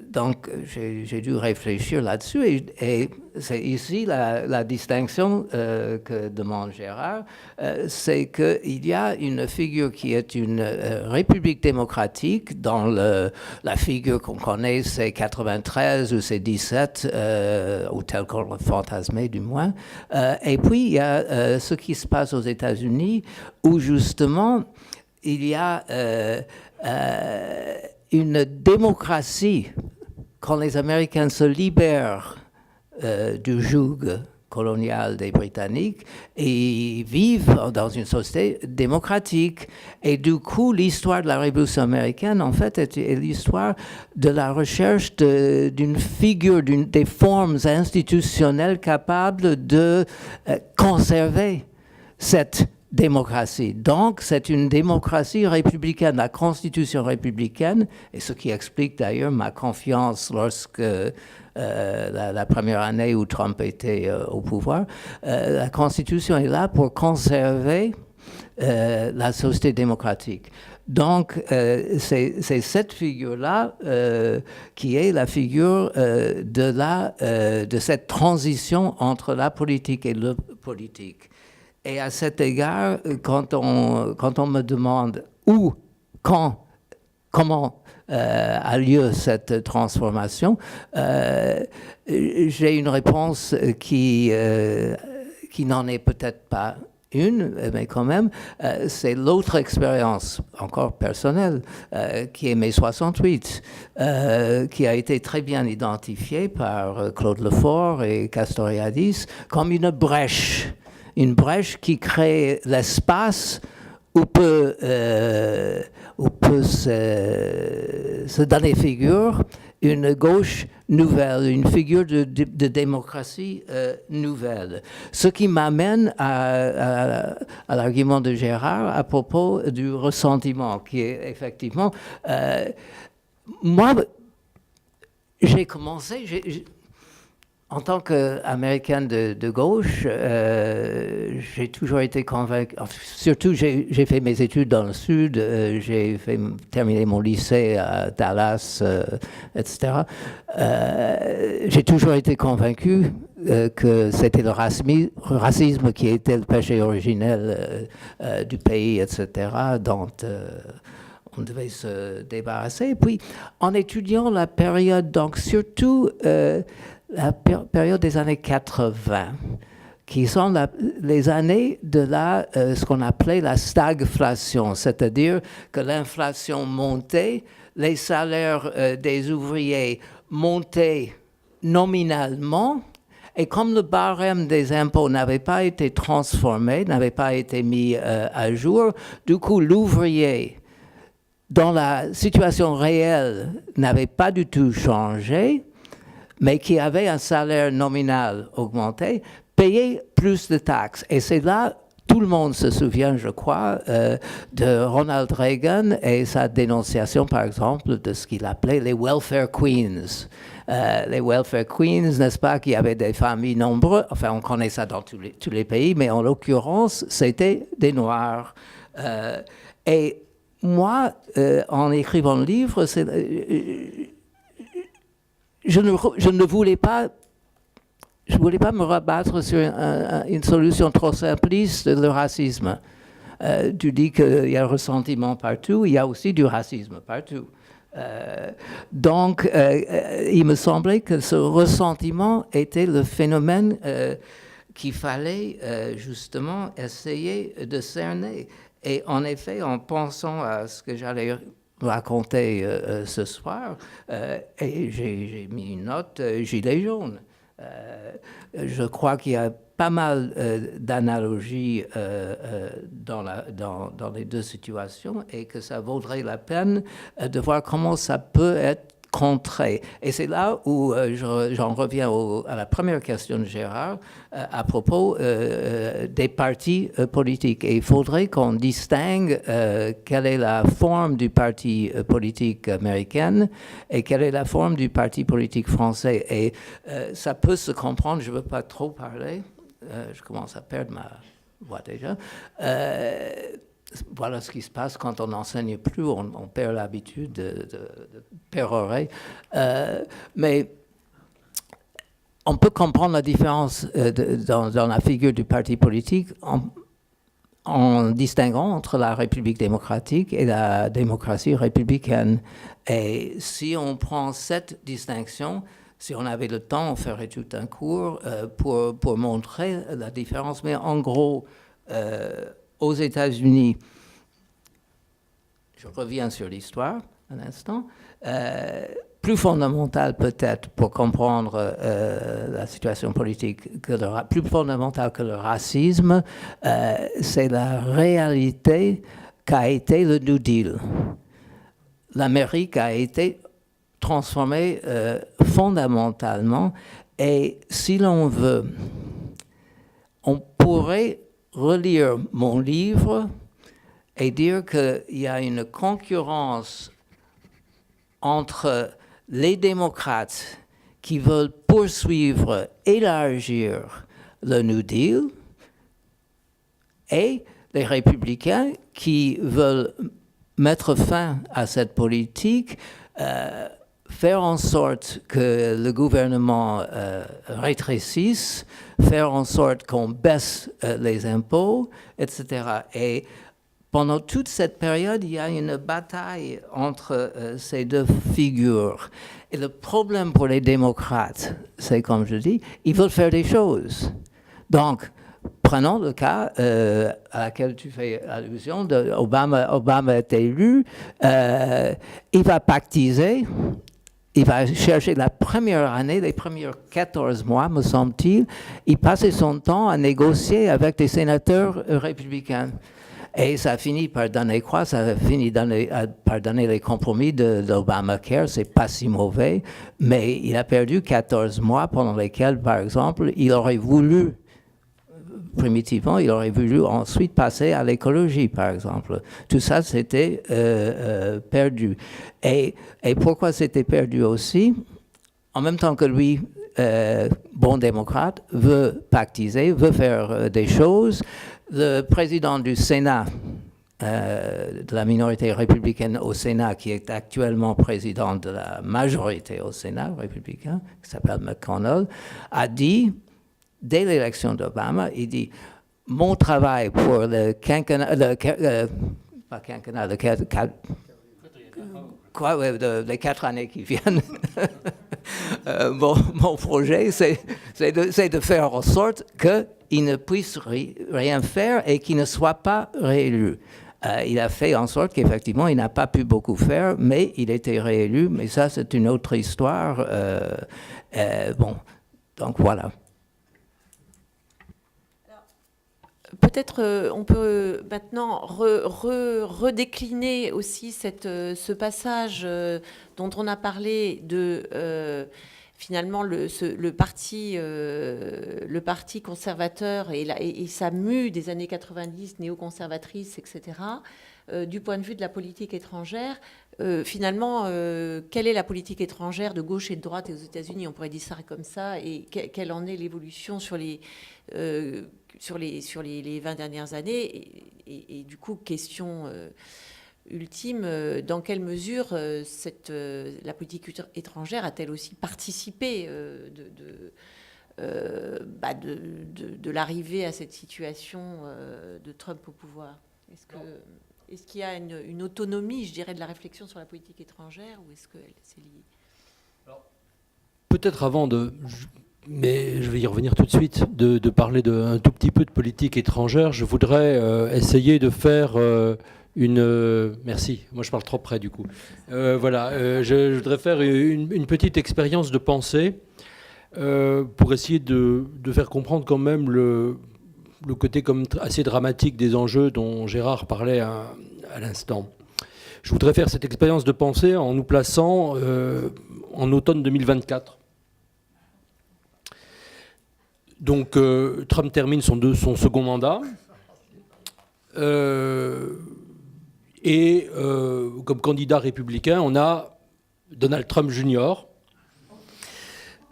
S3: Donc, j'ai dû réfléchir là-dessus, et c'est ici la distinction que demande Gérard, c'est qu'il y a une figure qui est une république démocratique, dans la figure qu'on connaît, c'est 93 ou c'est 17, ou tel qu'on l'a fantasmé du moins. Et puis, il y a ce qui se passe aux États-Unis, où justement, il y a une démocratie quand les Américains se libèrent du joug colonial des Britanniques et vivent dans une société démocratique. Et du coup, l'histoire de la Révolution américaine, en fait, est l'histoire de la recherche d'une figure, des formes institutionnelles capables de conserver cette démocratie. Donc, c'est une démocratie républicaine, la constitution républicaine, et ce qui explique d'ailleurs ma confiance lorsque la première année où Trump était au pouvoir, la constitution est là pour conserver la société démocratique. Donc, c'est cette figure-là qui est la figure de cette transition entre la politique et le politique. Et à cet égard, quand on me demande où, quand, comment a lieu cette transformation, j'ai une réponse qui n'en est peut-être pas une, mais quand même, c'est l'autre expérience, encore personnelle, qui est mai 68, qui a été très bien identifiée par Claude Lefort et Castoriadis comme une brèche qui crée l'espace où peut se donner figure une gauche nouvelle, une figure de démocratie nouvelle. Ce qui m'amène à l'argument de Gérard à propos du ressentiment, qui est effectivement... moi, j'ai commencé... En tant qu'Américaine de gauche, j'ai toujours été convaincu, surtout j'ai fait mes études dans le Sud, j'ai terminé mon lycée à Dallas, etc. J'ai toujours été convaincu que c'était le racisme qui était le péché originel du pays, etc., dont on devait se débarrasser. Et puis, en étudiant la période, donc surtout... la période des années 80, qui sont les années de ce qu'on appelait la stagflation, c'est-à-dire que l'inflation montait, les salaires des ouvriers montaient nominalement, et comme le barème des impôts n'avait pas été transformé, n'avait pas été mis à jour, du coup l'ouvrier, dans la situation réelle, n'avait pas du tout changé, mais qui avait un salaire nominal augmenté, payait plus de taxes. Et c'est là, tout le monde se souvient, je crois, de Ronald Reagan et sa dénonciation, par exemple, de ce qu'il appelait les welfare queens. Les welfare queens, n'est-ce pas, qui avaient des familles nombreuses, enfin on connaît ça dans tous les pays, mais en l'occurrence, c'était des Noirs. Et moi, en écrivant le livre, je ne voulais pas me rabattre sur une solution trop simpliste de racisme. Tu dis qu'il y a ressentiment partout, il y a aussi du racisme partout. Donc, il me semblait que ce ressentiment était le phénomène qu'il fallait justement essayer de cerner. Et en effet, en pensant à ce que j'allais raconter ce soir, et j'ai mis une note gilet jaune. Je crois qu'il y a pas mal d'analogies dans les deux situations et que ça vaudrait la peine de voir comment ça peut être contré. Et c'est là où j'en reviens à la première question de Gérard à propos des partis politiques. Et il faudrait qu'on distingue quelle est la forme du parti politique américain et quelle est la forme du parti politique français. Et ça peut se comprendre, je ne veux pas trop parler, je commence à perdre ma voix déjà. Voilà ce qui se passe quand on n'enseigne plus, on perd l'habitude de pérorer. Mais on peut comprendre la différence dans la figure du parti politique en distinguant entre la République démocratique et la démocratie républicaine. Et si on prend cette distinction, si on avait le temps, on ferait tout un cours pour montrer la différence. Mais en gros, aux États-Unis, je reviens sur l'histoire un instant, plus fondamental peut-être pour comprendre la situation politique, plus fondamental que le racisme, c'est la réalité qu'a été le New Deal. L'Amérique a été transformée fondamentalement et si l'on veut, on pourrait relire mon livre et dire qu'il y a une concurrence entre les démocrates qui veulent poursuivre, élargir le New Deal et les républicains qui veulent mettre fin à cette politique, faire en sorte que le gouvernement rétrécisse, faire en sorte qu'on baisse les impôts, etc. Et pendant toute cette période, il y a une bataille entre ces deux figures. Et le problème pour les démocrates, c'est comme je dis, ils veulent faire des choses. Donc, prenons le cas à laquelle tu fais allusion, Obama est élu, il va pactiser, il va chercher la première année, les premiers 14 mois, me semble-t-il, il passait son temps à négocier avec des sénateurs républicains. Et ça finit par donner quoi? Ça finit par donner les compromis d'Obamacare. C'est pas si mauvais, mais il a perdu 14 mois pendant lesquels, par exemple, il aurait voulu, primitivement, il aurait voulu ensuite passer à l'écologie, par exemple. Tout ça, c'était perdu. Et pourquoi c'était perdu aussi? En même temps que lui, bon démocrate, veut pactiser, veut faire des choses. Le président du Sénat, de la minorité républicaine au Sénat, qui est actuellement président de la majorité au Sénat républicain, qui s'appelle McConnell, a dit, dès l'élection d'Obama, il dit « Mon travail pour le quinquennat, pas quinquennat, les 4 années qui viennent, mon projet, c'est de faire en sorte qu'il ne puisse rien faire et qu'il ne soit pas réélu. » Il a fait en sorte qu'effectivement, il n'a pas pu beaucoup faire, mais il était réélu. Mais ça, c'est une autre histoire. Donc voilà.
S2: Peut-être on peut maintenant redécliner aussi ce passage dont on a parlé de finalement le parti conservateur et sa mue des années 90, néoconservatrice, etc. Du point de vue de la politique étrangère, finalement, quelle est la politique étrangère de gauche et de droite aux États-Unis? On pourrait dire ça comme ça. Et quelle en est l'évolution sur les 20 dernières années et du coup, question ultime, dans quelle mesure la politique étrangère a-t-elle aussi participé de l'arrivée à cette situation de Trump au pouvoir? Est-ce qu'il y a une autonomie, je dirais, de la réflexion sur la politique étrangère, ou est-ce que c'est lié?
S5: Peut-être avant mais je vais y revenir tout de suite, de parler un tout petit peu de politique étrangère, je voudrais essayer de faire merci, moi je parle trop près du coup. Je voudrais faire une petite expérience de pensée pour essayer de faire comprendre quand même le côté comme assez dramatique des enjeux dont Gérard parlait à l'instant. Je voudrais faire cette expérience de pensée en nous plaçant en automne 2024. Donc Trump termine son second mandat et comme candidat républicain, on a Donald Trump Jr.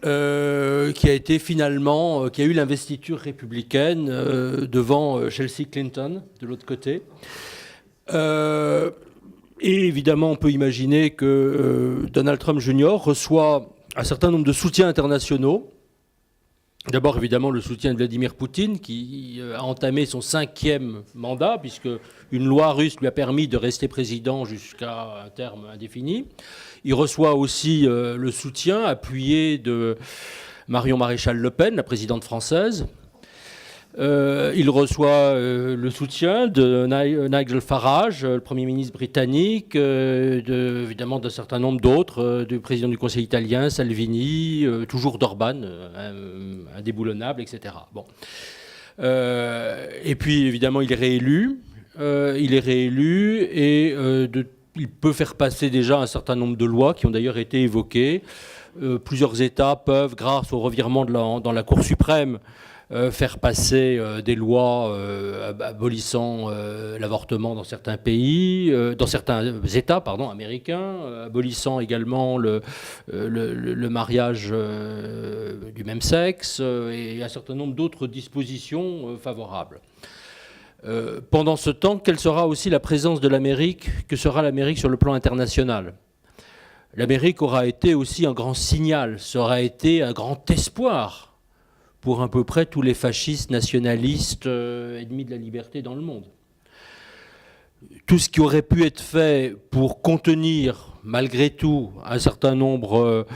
S5: Qui a eu l'investiture républicaine devant Chelsea Clinton de l'autre côté. Et évidemment, on peut imaginer que Donald Trump Jr. reçoit un certain nombre de soutiens internationaux. D'abord, évidemment, le soutien de Vladimir Poutine, qui a entamé son 5e mandat, puisque une loi russe lui a permis de rester président jusqu'à un terme indéfini. Il reçoit aussi le soutien appuyé de Marion Maréchal Le Pen, la présidente française. Il reçoit le soutien de Nigel Farage, le Premier ministre britannique, évidemment d'un certain nombre d'autres, du président du Conseil italien, Salvini, toujours d'Orban, indéboulonnable, etc. Bon. Et puis évidemment il est réélu. Et il peut faire passer déjà un certain nombre de lois qui ont d'ailleurs été évoquées. Plusieurs États peuvent, grâce au revirement dans la Cour suprême, faire passer des lois abolissant l'avortement dans certains pays, dans certains États américains, abolissant également le mariage du même sexe et un certain nombre d'autres dispositions favorables. Pendant ce temps, quelle sera aussi la présence de l'Amérique? Que sera l'Amérique sur le plan international? L'Amérique aura été aussi un grand signal, ça aura été un grand espoir pour à peu près tous les fascistes, nationalistes, ennemis de la liberté dans le monde. Tout ce qui aurait pu être fait pour contenir, malgré tout, un certain nombre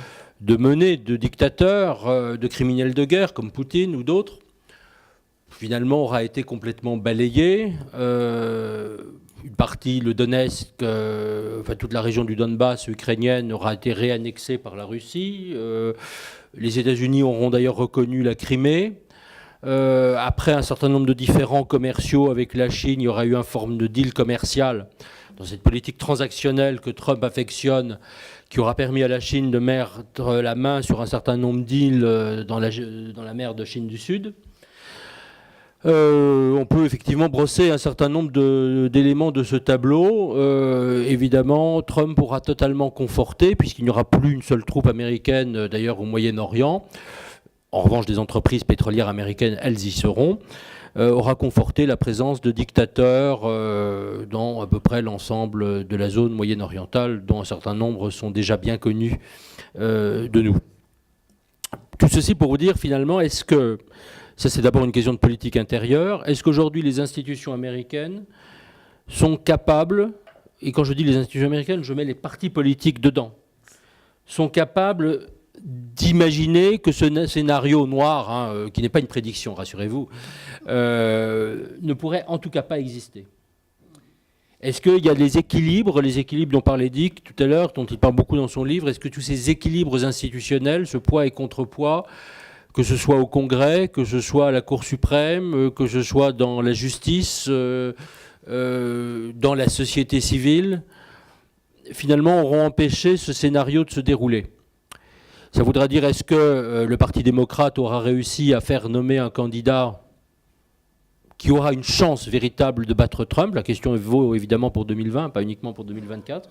S5: de menées, de dictateurs, de criminels de guerre comme Poutine ou d'autres, finalement aura été complètement balayé. Une partie, le Donetsk, toute la région du Donbass ukrainienne aura été réannexée par la Russie. Les États-Unis auront d'ailleurs reconnu la Crimée. Après un certain nombre de différends commerciaux avec la Chine, il y aura eu une forme de deal commercial dans cette politique transactionnelle que Trump affectionne, qui aura permis à la Chine de mettre la main sur un certain nombre d'îles dans la mer de Chine du Sud. On peut effectivement brosser un certain nombre d'éléments de ce tableau. Évidemment, Trump pourra totalement conforter, puisqu'il n'y aura plus une seule troupe américaine, d'ailleurs au Moyen-Orient. En revanche, des entreprises pétrolières américaines, elles y seront. Aura conforté la présence de dictateurs dans à peu près l'ensemble de la zone moyenne-orientale, dont un certain nombre sont déjà bien connus de nous. Tout ceci pour vous dire finalement, est-ce que ça, c'est d'abord une question de politique intérieure. Est-ce qu'aujourd'hui, les institutions américaines sont capables, et quand je dis les institutions américaines, je mets les partis politiques dedans, sont capables d'imaginer que ce scénario noir, qui n'est pas une prédiction, rassurez-vous, ne pourrait en tout cas pas exister? Est-ce qu'il y a les équilibres dont parlait Dick tout à l'heure, dont il parle beaucoup dans son livre, est-ce que tous ces équilibres institutionnels, ce poids et contrepoids, que ce soit au Congrès, que ce soit à la Cour suprême, que ce soit dans la justice, dans la société civile, finalement auront empêché ce scénario de se dérouler? Ça voudra dire, est-ce que le Parti démocrate aura réussi à faire nommer un candidat qui aura une chance véritable de battre Trump? La question vaut évidemment pour 2020, pas uniquement pour 2024,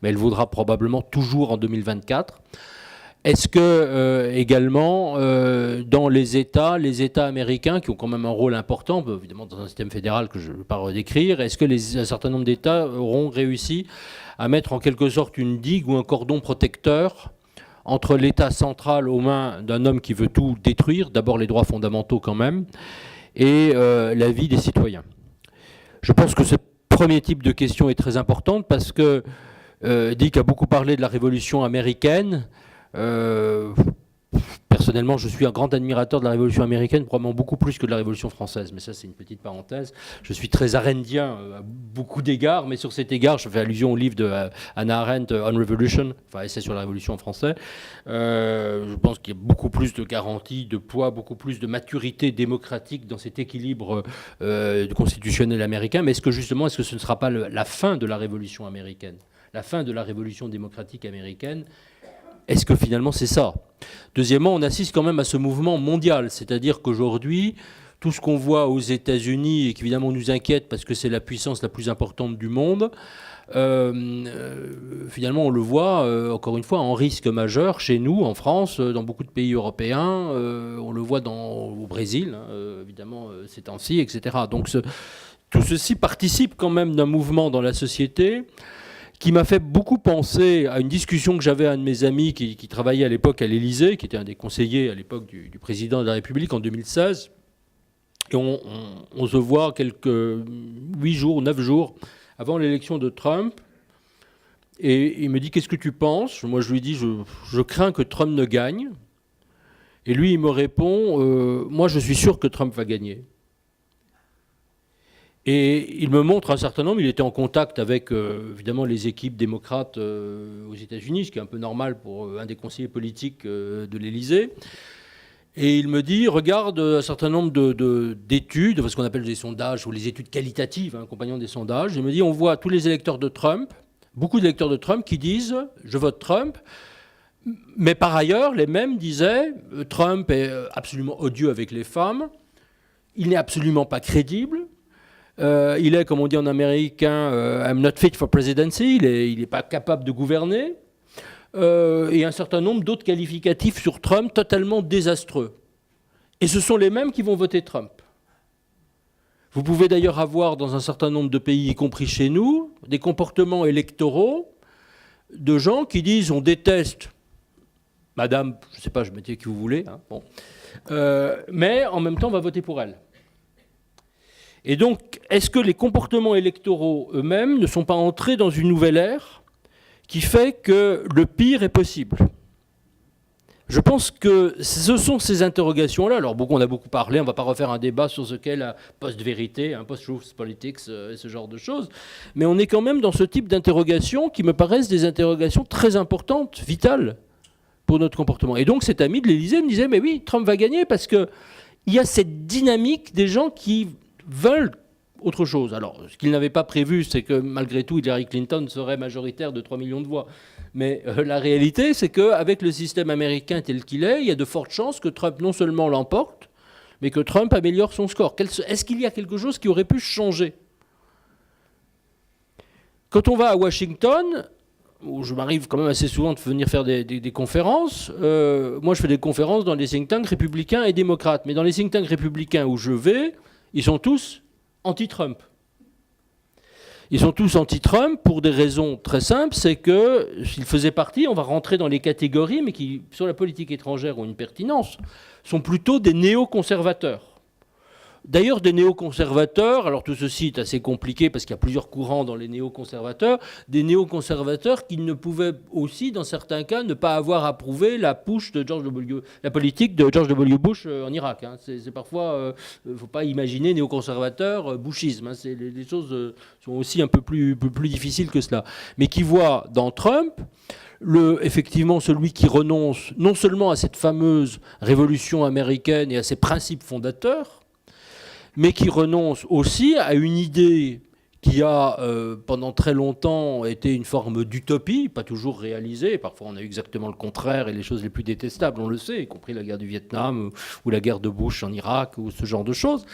S5: mais elle vaudra probablement toujours en 2024. Est-ce que également dans les États américains qui ont quand même un rôle important, évidemment dans un système fédéral que je ne vais pas redécrire, est-ce que un certain nombre d'États auront réussi à mettre en quelque sorte une digue ou un cordon protecteur entre l'État central aux mains d'un homme qui veut tout détruire, d'abord les droits fondamentaux quand même, et la vie des citoyens? Je pense que ce premier type de question est très importante parce que Dick a beaucoup parlé de la révolution américaine. Personnellement, je suis un grand admirateur de la Révolution américaine, probablement beaucoup plus que de la Révolution française, mais ça c'est une petite parenthèse. Je suis très arendtien à beaucoup d'égards, mais sur cet égard, je fais allusion au livre de Hannah Arendt, On Revolution, enfin essai sur la Révolution en français. Je pense qu'il y a beaucoup plus de garanties, de poids, beaucoup plus de maturité démocratique dans cet équilibre constitutionnel américain, mais est-ce que ce ne sera pas la fin de la Révolution américaine, la fin de la Révolution démocratique américaine? Est-ce que finalement c'est ça? Deuxièmement, on assiste quand même à ce mouvement mondial, c'est-à-dire qu'aujourd'hui, tout ce qu'on voit aux États-Unis et qui évidemment nous inquiète parce que c'est la puissance la plus importante du monde, finalement on le voit encore une fois en risque majeur chez nous, en France, dans beaucoup de pays européens, on le voit au Brésil, évidemment ces temps-ci, etc. Donc tout ceci participe quand même d'un mouvement dans la société qui m'a fait beaucoup penser à une discussion que j'avais avec un de mes amis qui travaillait à l'époque à l'Élysée, qui était un des conseillers à l'époque du président de la République en 2016. Et on se voit quelques 8 jours, 9 jours avant l'élection de Trump. Et il me dit, qu'est-ce que tu penses? Moi, je lui dis, je crains que Trump ne gagne. Et lui, il me répond, moi, je suis sûr que Trump va gagner. Et il me montre un certain nombre, il était en contact avec évidemment les équipes démocrates aux États-Unis, ce qui est un peu normal pour un des conseillers politiques de l'Élysée. Et il me dit, regarde un certain nombre d'études, ce qu'on appelle des sondages, ou les études qualitatives, accompagnant des sondages. Il me dit, on voit tous les électeurs de Trump, beaucoup d'électeurs de Trump qui disent, je vote Trump, Mais par ailleurs, les mêmes disaient Trump est absolument odieux avec les femmes, il n'est absolument pas crédible, il est, comme on dit en américain, I'm not fit for presidency, il n'est pas capable de gouverner, et un certain nombre d'autres qualificatifs sur Trump totalement désastreux. Et ce sont les mêmes qui vont voter Trump. Vous pouvez d'ailleurs avoir dans un certain nombre de pays, y compris chez nous, des comportements électoraux de gens qui disent on déteste Madame, je ne sais pas, je mettais qui vous voulez, hein, bon. Mais en même temps on va voter pour elle. Et donc, est-ce que les comportements électoraux eux-mêmes ne sont pas entrés dans une nouvelle ère qui fait que le pire est possible ? Je pense que ce sont ces interrogations-là. Alors, on a beaucoup parlé, on ne va pas refaire un débat sur ce qu'est la post-vérité, post-truth politics, et ce genre de choses. Mais on est quand même dans ce type d'interrogations qui me paraissent des interrogations très importantes, vitales pour notre comportement. Et donc, cet ami de l'Élysée me disait, mais oui, Trump va gagner parce qu'il y a cette dynamique des gens qui veulent autre chose. Alors, ce qu'il n'avait pas prévu, c'est que malgré tout, Hillary Clinton serait majoritaire de 3 millions de voix. Mais la réalité, c'est qu'avec le système américain tel qu'il est, il y a de fortes chances que Trump non seulement l'emporte, mais que Trump améliore son score. Est-ce qu'il y a quelque chose qui aurait pu changer ? Quand on va à Washington, où je m'arrive quand même assez souvent de venir faire des conférences, moi je fais des conférences dans les think tanks républicains et démocrates. Mais dans les think tanks républicains où je vais, ils sont tous anti-Trump. Ils sont tous anti-Trump pour des raisons très simples, c'est qu'ils faisaient partie, on va rentrer dans les catégories, mais qui, sur la politique étrangère, ont une pertinence, sont plutôt des néoconservateurs. D'ailleurs, des néoconservateurs, alors tout ceci est assez compliqué parce qu'il y a plusieurs courants dans les néoconservateurs, des néoconservateurs qui ne pouvaient aussi, dans certains cas, ne pas avoir approuvé la politique de George W. Bush en Irak. Hein. C'est parfois, il ne faut pas imaginer néoconservateur, bushisme. Hein. Les choses sont aussi un peu plus difficiles que cela. Mais qui voient dans Trump effectivement celui qui renonce non seulement à cette fameuse révolution américaine et à ses principes fondateurs, mais qui renonce aussi à une idée qui a pendant très longtemps été une forme d'utopie, pas toujours réalisée. Parfois on a eu exactement le contraire et les choses les plus détestables, on le sait, y compris la guerre du Vietnam ou la guerre de Bush en Irak ou ce genre de choses,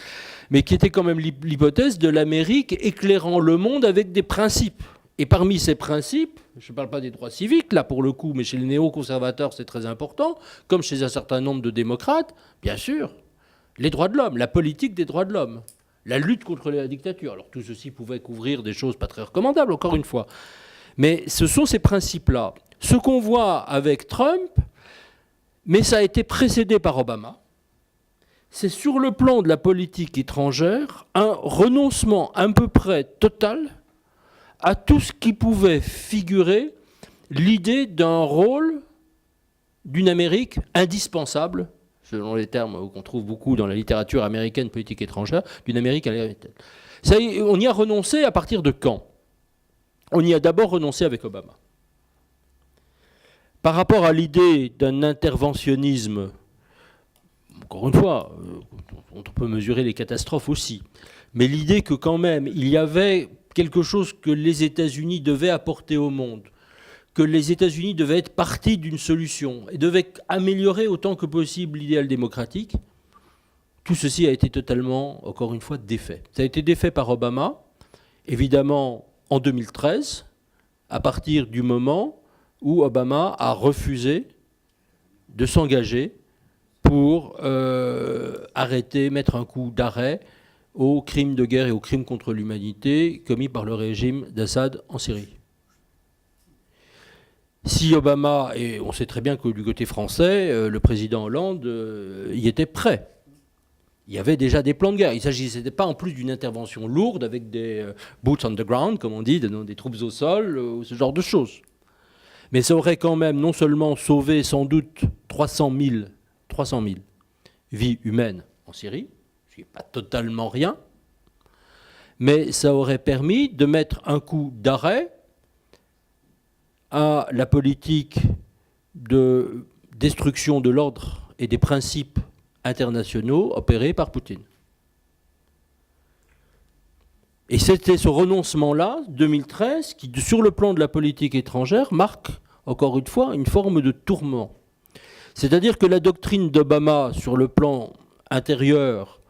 S5: mais qui était quand même l'hypothèse de l'Amérique éclairant le monde avec des principes. Et parmi ces principes, je ne parle pas des droits civiques, là pour le coup, mais chez les néoconservateurs c'est très important, comme chez un certain nombre de démocrates, bien sûr, les droits de l'homme, la politique des droits de l'homme, la lutte contre la dictature. Alors tout ceci pouvait couvrir des choses pas très recommandables, encore une fois. Mais ce sont ces principes-là. Ce qu'on voit avec Trump, mais ça a été précédé par Obama, c'est sur le plan de la politique étrangère, un renoncement à peu près total à tout ce qui pouvait figurer l'idée d'un rôle d'une Amérique indispensable, selon les termes qu'on trouve beaucoup dans la littérature américaine politique étrangère, d'une Amérique américaine. Ça, on y a renoncé à partir de quand ? On y a d'abord renoncé avec Obama. Par rapport à l'idée d'un interventionnisme, encore une fois, on peut mesurer les catastrophes aussi, mais l'idée que quand même il y avait quelque chose que les États-Unis devaient apporter au monde, que les États-Unis devaient être partie d'une solution et devaient améliorer autant que possible l'idéal démocratique, tout ceci a été totalement, encore une fois, défait. Ça a été défait par Obama, évidemment en 2013, à partir du moment où Obama a refusé de s'engager pour arrêter, mettre un coup d'arrêt aux crimes de guerre et aux crimes contre l'humanité commis par le régime d'Assad en Syrie. Si Obama, et on sait très bien que du côté français, le président Hollande y était prêt. Il y avait déjà des plans de guerre. Il ne s'agissait pas en plus d'une intervention lourde avec des boots on the ground, comme on dit, des troupes au sol, ce genre de choses. Mais ça aurait quand même non seulement sauvé sans doute 300 000 vies humaines en Syrie, ce qui n'est pas totalement rien, mais ça aurait permis de mettre un coup d'arrêt à la politique de destruction de l'ordre et des principes internationaux opérés par Poutine. Et c'était ce renoncement-là, 2013, qui, sur le plan de la politique étrangère, marque encore une fois, une forme de tourment. C'est-à-dire que la doctrine d'Obama sur le plan intérieur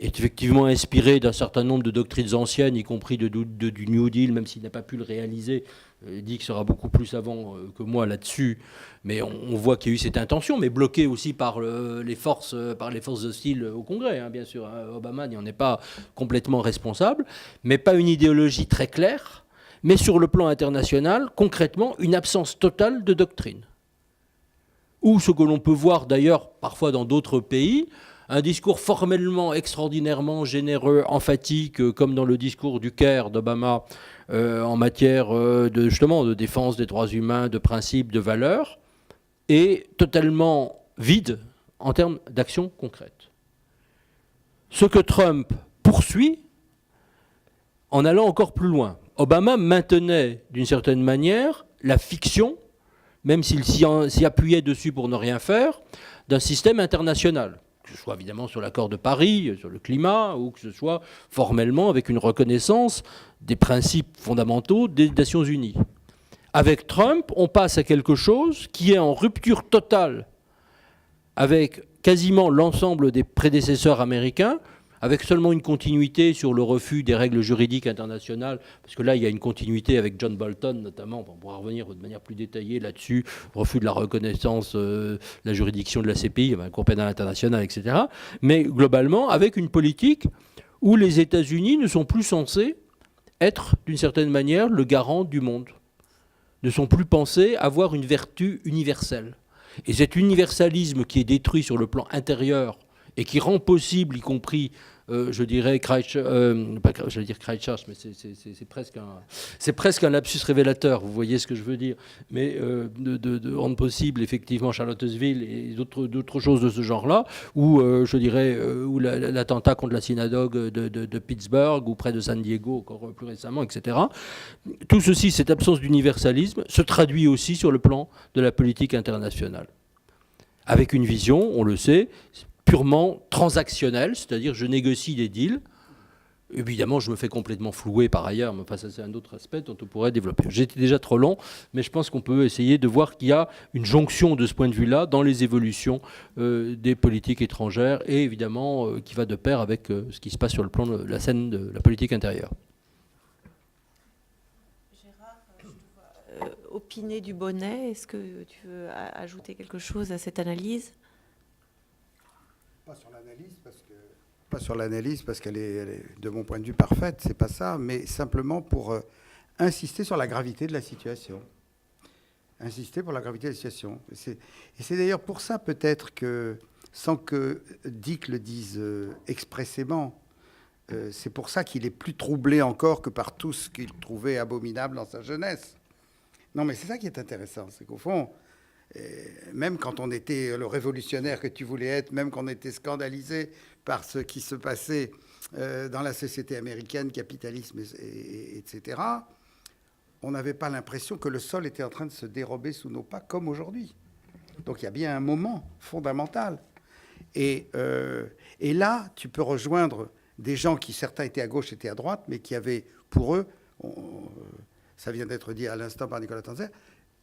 S5: est effectivement inspirée d'un certain nombre de doctrines anciennes, y compris du New Deal, même s'il n'a pas pu le réaliser. Dick sera beaucoup plus savant que moi là-dessus, mais on voit qu'il y a eu cette intention, mais bloquée aussi par les forces hostiles au Congrès, hein, bien sûr. Hein. Obama n'y en est pas complètement responsable, mais pas une idéologie très claire, mais sur le plan international, concrètement, une absence totale de doctrine. Ou ce que l'on peut voir d'ailleurs parfois dans d'autres pays, un discours formellement extraordinairement généreux, emphatique, comme dans le discours du Caire d'Obama en matière justement de défense des droits humains, de principes, de valeurs, et totalement vide en termes d'action concrète. Ce que Trump poursuit en allant encore plus loin. Obama maintenait d'une certaine manière la fiction, même s'il s'y appuyait dessus pour ne rien faire, d'un système international, que ce soit évidemment sur l'accord de Paris, sur le climat, ou que ce soit formellement avec une reconnaissance des principes fondamentaux des Nations Unies. Avec Trump, on passe à quelque chose qui est en rupture totale avec quasiment l'ensemble des prédécesseurs américains, avec seulement une continuité sur le refus des règles juridiques internationales, parce que là, il y a une continuité avec John Bolton, notamment, on pourra revenir de manière plus détaillée là-dessus, refus de la reconnaissance, la juridiction de la CPI, la Cour pénale internationale, etc. Mais globalement, avec une politique où les États-Unis ne sont plus censés être, d'une certaine manière, le garant du monde, ne sont plus pensés avoir une vertu universelle. Et cet universalisme qui est détruit sur le plan intérieur et qui rend possible, y compris, je dirais, je vais dire Christchurch, mais c'est presque un lapsus révélateur, vous voyez ce que je veux dire, mais de rendre possible, effectivement, Charlottesville et d'autres choses de ce genre-là, ou, je dirais, ou l'attentat contre la synagogue de Pittsburgh, ou près de San Diego, encore plus récemment, etc. Tout ceci, cette absence d'universalisme, se traduit aussi sur le plan de la politique internationale. Avec une vision, on le sait, purement transactionnel, c'est-à-dire je négocie des deals. Évidemment, je me fais complètement flouer par ailleurs, mais ça c'est un autre aspect dont on pourrait développer. J'étais déjà trop long, mais je pense qu'on peut essayer de voir qu'il y a une jonction de ce point de vue-là dans les évolutions des politiques étrangères et évidemment qui va de pair avec ce qui se passe sur le plan de la scène de la politique intérieure.
S2: Gérard, je te vois opiner du bonnet. Est-ce que tu veux ajouter quelque chose à cette analyse ?
S4: Pas sur l'analyse parce qu'elle est, de mon point de vue, parfaite, c'est pas ça, mais simplement pour insister sur la gravité de la situation. Insister pour la gravité de la situation. Et c'est d'ailleurs pour ça peut-être que, sans que Dick le dise expressément, c'est pour ça qu'il est plus troublé encore que par tout ce qu'il trouvait abominable dans sa jeunesse. Non, mais c'est ça qui est intéressant, c'est qu'au fond, même quand on était le révolutionnaire que tu voulais être, même quand on était scandalisé par ce qui se passait dans la société américaine, capitalisme, etc., on n'avait pas l'impression que le sol était en train de se dérober sous nos pas comme aujourd'hui. Donc il y a bien un moment fondamental. Et là, tu peux rejoindre des gens qui, certains étaient à gauche, étaient à droite, mais qui avaient, pour eux, ça vient d'être dit à l'instant par Nicolas Tanzer,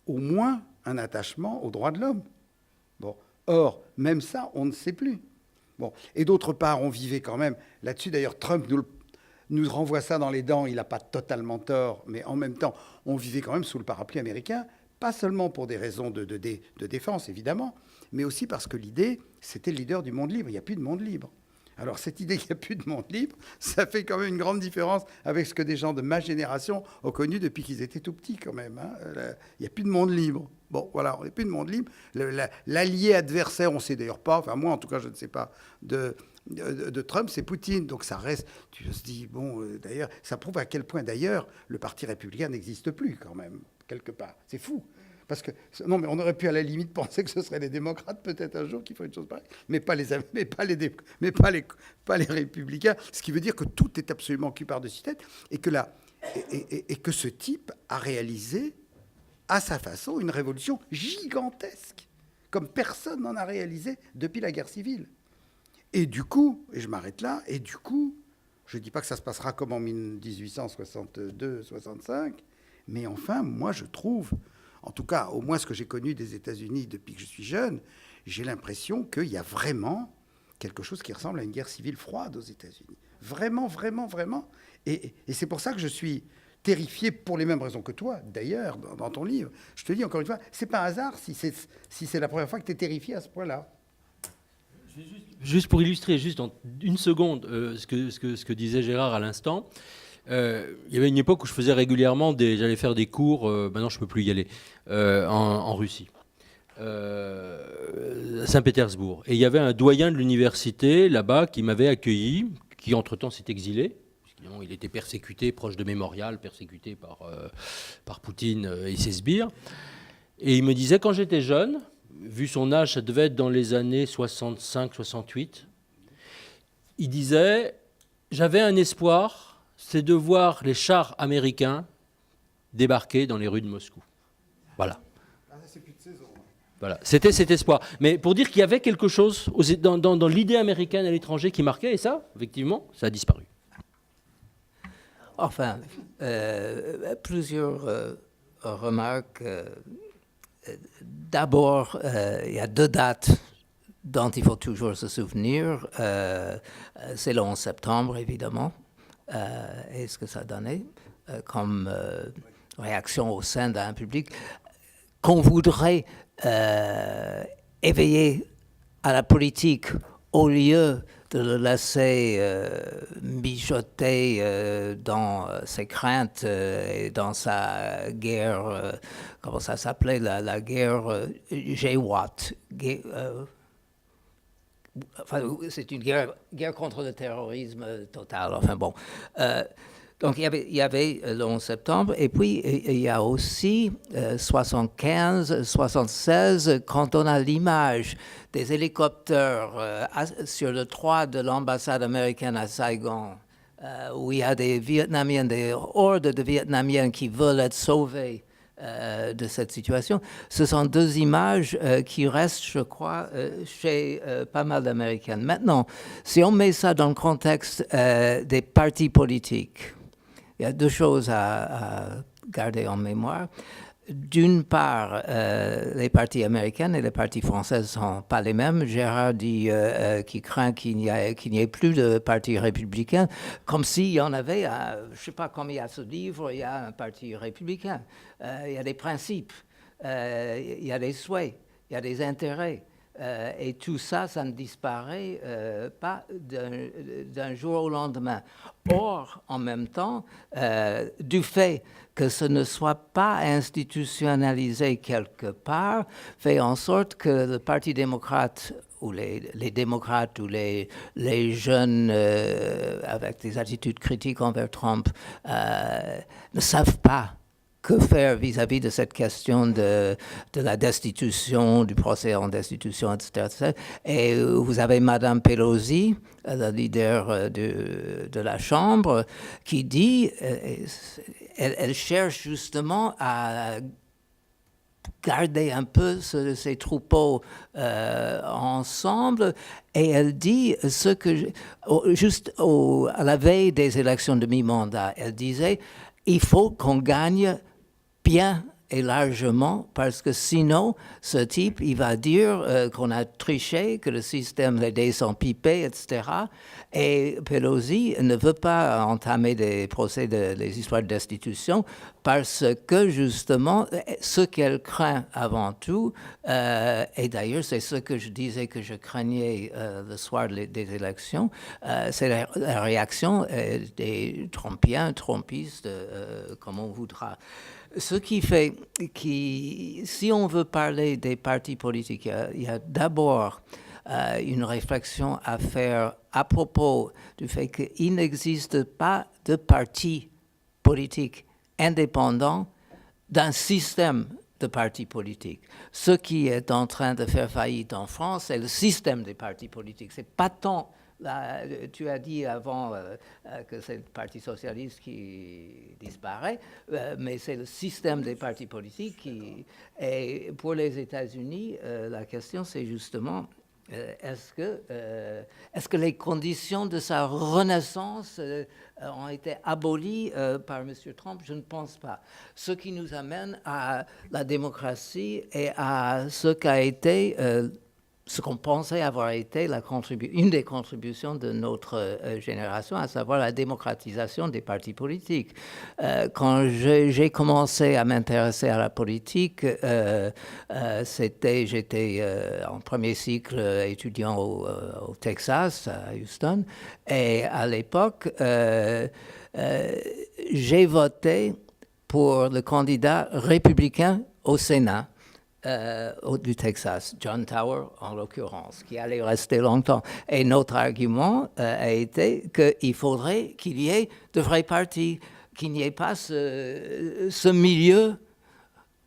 S4: au moins un attachement aux droits de l'homme. Bon. Or, même ça, on ne sait plus. Bon. Et d'autre part, on vivait quand même... Là-dessus, d'ailleurs, Trump nous renvoie ça dans les dents. Il n'a pas totalement tort, mais en même temps, on vivait quand même sous le parapluie américain, pas seulement pour des raisons de défense, évidemment, mais aussi parce que l'idée, c'était le leader du monde libre. Il n'y a plus de monde libre. Alors, cette idée qu'il n'y a plus de monde libre, ça fait quand même une grande différence avec ce que des gens de ma génération ont connu depuis qu'ils étaient tout petits, quand même. Hein. Il n'y a plus de monde libre. Bon, voilà, on n'a plus de monde libre. L'allié adversaire, on ne sait d'ailleurs pas, enfin, moi, en tout cas, je ne sais pas, de Trump, c'est Poutine. Donc, ça reste... Tu te dis, bon, d'ailleurs, ça prouve à quel point, d'ailleurs, le Parti républicain n'existe plus, quand même, quelque part. C'est fou. Parce que, non, mais on aurait pu à la limite penser que ce seraient les démocrates peut-être un jour qui feraient une chose pareille, mais pas les républicains. Ce qui veut dire que tout est absolument occupé par-dessus tête et que ce type a réalisé à sa façon une révolution gigantesque, comme personne n'en a réalisé depuis la guerre civile. Et du coup, et je m'arrête là, et du coup, je ne dis pas que ça se passera comme en 1862-65, mais enfin, moi je trouve... en tout cas, au moins ce que j'ai connu des États-Unis depuis que je suis jeune, j'ai l'impression qu'il y a vraiment quelque chose qui ressemble à une guerre civile froide aux États-Unis. Vraiment, vraiment, vraiment. Et c'est pour ça que je suis terrifié, pour les mêmes raisons que toi, d'ailleurs, dans ton livre. Je te dis encore une fois, c'est pas un hasard si c'est la première fois que tu es terrifié à ce point-là.
S5: Juste pour illustrer, juste en une seconde, ce que disait Gérard à l'instant, il y avait une époque où je faisais régulièrement j'allais faire des cours, maintenant je ne peux plus y aller, en Russie, à Saint-Pétersbourg. Et il y avait un doyen de l'université là-bas qui m'avait accueilli, qui entre-temps s'est exilé. Il était persécuté, proche de Mémorial, persécuté par Poutine et ses sbires. Et il me disait, quand j'étais jeune, vu son âge, ça devait être dans les années 65-68, il disait, j'avais un espoir, c'est de voir les chars américains débarquer dans les rues de Moscou. Voilà. Voilà. C'était cet espoir. Mais pour dire qu'il y avait quelque chose dans l'idée américaine à l'étranger qui marquait, et ça, effectivement, ça a disparu.
S3: Enfin, plusieurs remarques. D'abord, il y a 2 dates dont il faut toujours se souvenir. C'est le 11 septembre, évidemment, et ce que ça donnait comme réaction au sein d'un public qu'on voudrait éveiller à la politique au lieu de le laisser mijoter dans ses craintes et dans sa guerre, comment ça s'appelait, la guerre GWAT. Enfin, c'est une guerre contre le terrorisme total. Enfin bon. Donc, il y avait le 11 septembre, et puis il y a aussi 75, 76, quand on a l'image des hélicoptères sur le toit de l'ambassade américaine à Saigon, où il y a des Vietnamiens, des hordes de Vietnamiens qui veulent être sauvés de cette situation. Ce sont 2 images qui restent, je crois, chez pas mal d'Américains. Maintenant, si on met ça dans le contexte des partis politiques, il y a 2 choses à garder en mémoire. D'une part, les partis américains et les partis français ne sont pas les mêmes. Gérard dit qu'il craint qu'il n'y ait plus de parti républicain, comme s'il y en avait, je ne sais pas comme il y a ce livre, il y a un parti républicain. Il y a des principes, il y a des souhaits, il y a des intérêts. Et tout ça, ça ne disparaît pas d'un jour au lendemain. Or, en même temps, du fait que ce ne soit pas institutionnalisé quelque part, fait en sorte que le Parti démocrate ou les démocrates ou les jeunes avec des attitudes critiques envers Trump ne savent pas que faire vis-à-vis de cette question de la destitution, du procès en destitution, etc., etc. Et vous avez Madame Pelosi, la leader de la Chambre, qui dit, elle cherche justement à garder un peu ces troupeaux ensemble, et elle dit ce que, à la veille des élections de mi-mandat, elle disait, il faut qu'on gagne bien et largement, parce que sinon, ce type, il va dire qu'on a triché, que le système, les dés sont pipés, etc. Et Pelosi ne veut pas entamer des procès, des histoires de destitution, parce que, justement, ce qu'elle craint avant tout, et d'ailleurs, c'est ce que je disais que je craignais le soir des élections, c'est la réaction des Trumpiens, Trumpistes, comme on voudra. Ce qui fait si on veut parler des partis politiques, il y a d'abord une réflexion à faire à propos du fait qu'il n'existe pas de parti politique indépendant d'un système de partis politiques. Ce qui est en train de faire faillite en France, c'est le système des partis politiques. C'est pas tant... tu as dit avant que c'est le Parti socialiste qui disparaît, mais c'est le système des partis politiques qui... Et pour les États-Unis, la question, c'est justement Est-ce que les conditions de sa renaissance ont été abolies par M. Trump? Je ne pense pas. Ce qui nous amène à la démocratie et à ce qu'a été, ce qu'on pensait avoir été une des contributions de notre génération, à savoir la démocratisation des partis politiques. Quand j'ai commencé à m'intéresser à la politique, j'étais en premier cycle étudiant au Texas, à Houston, et à l'époque, j'ai voté pour le candidat républicain au Sénat du Texas, John Tower en l'occurrence, qui allait rester longtemps. Et notre argument a été qu'il faudrait qu'il y ait de vrais partis, qu'il n'y ait pas ce milieu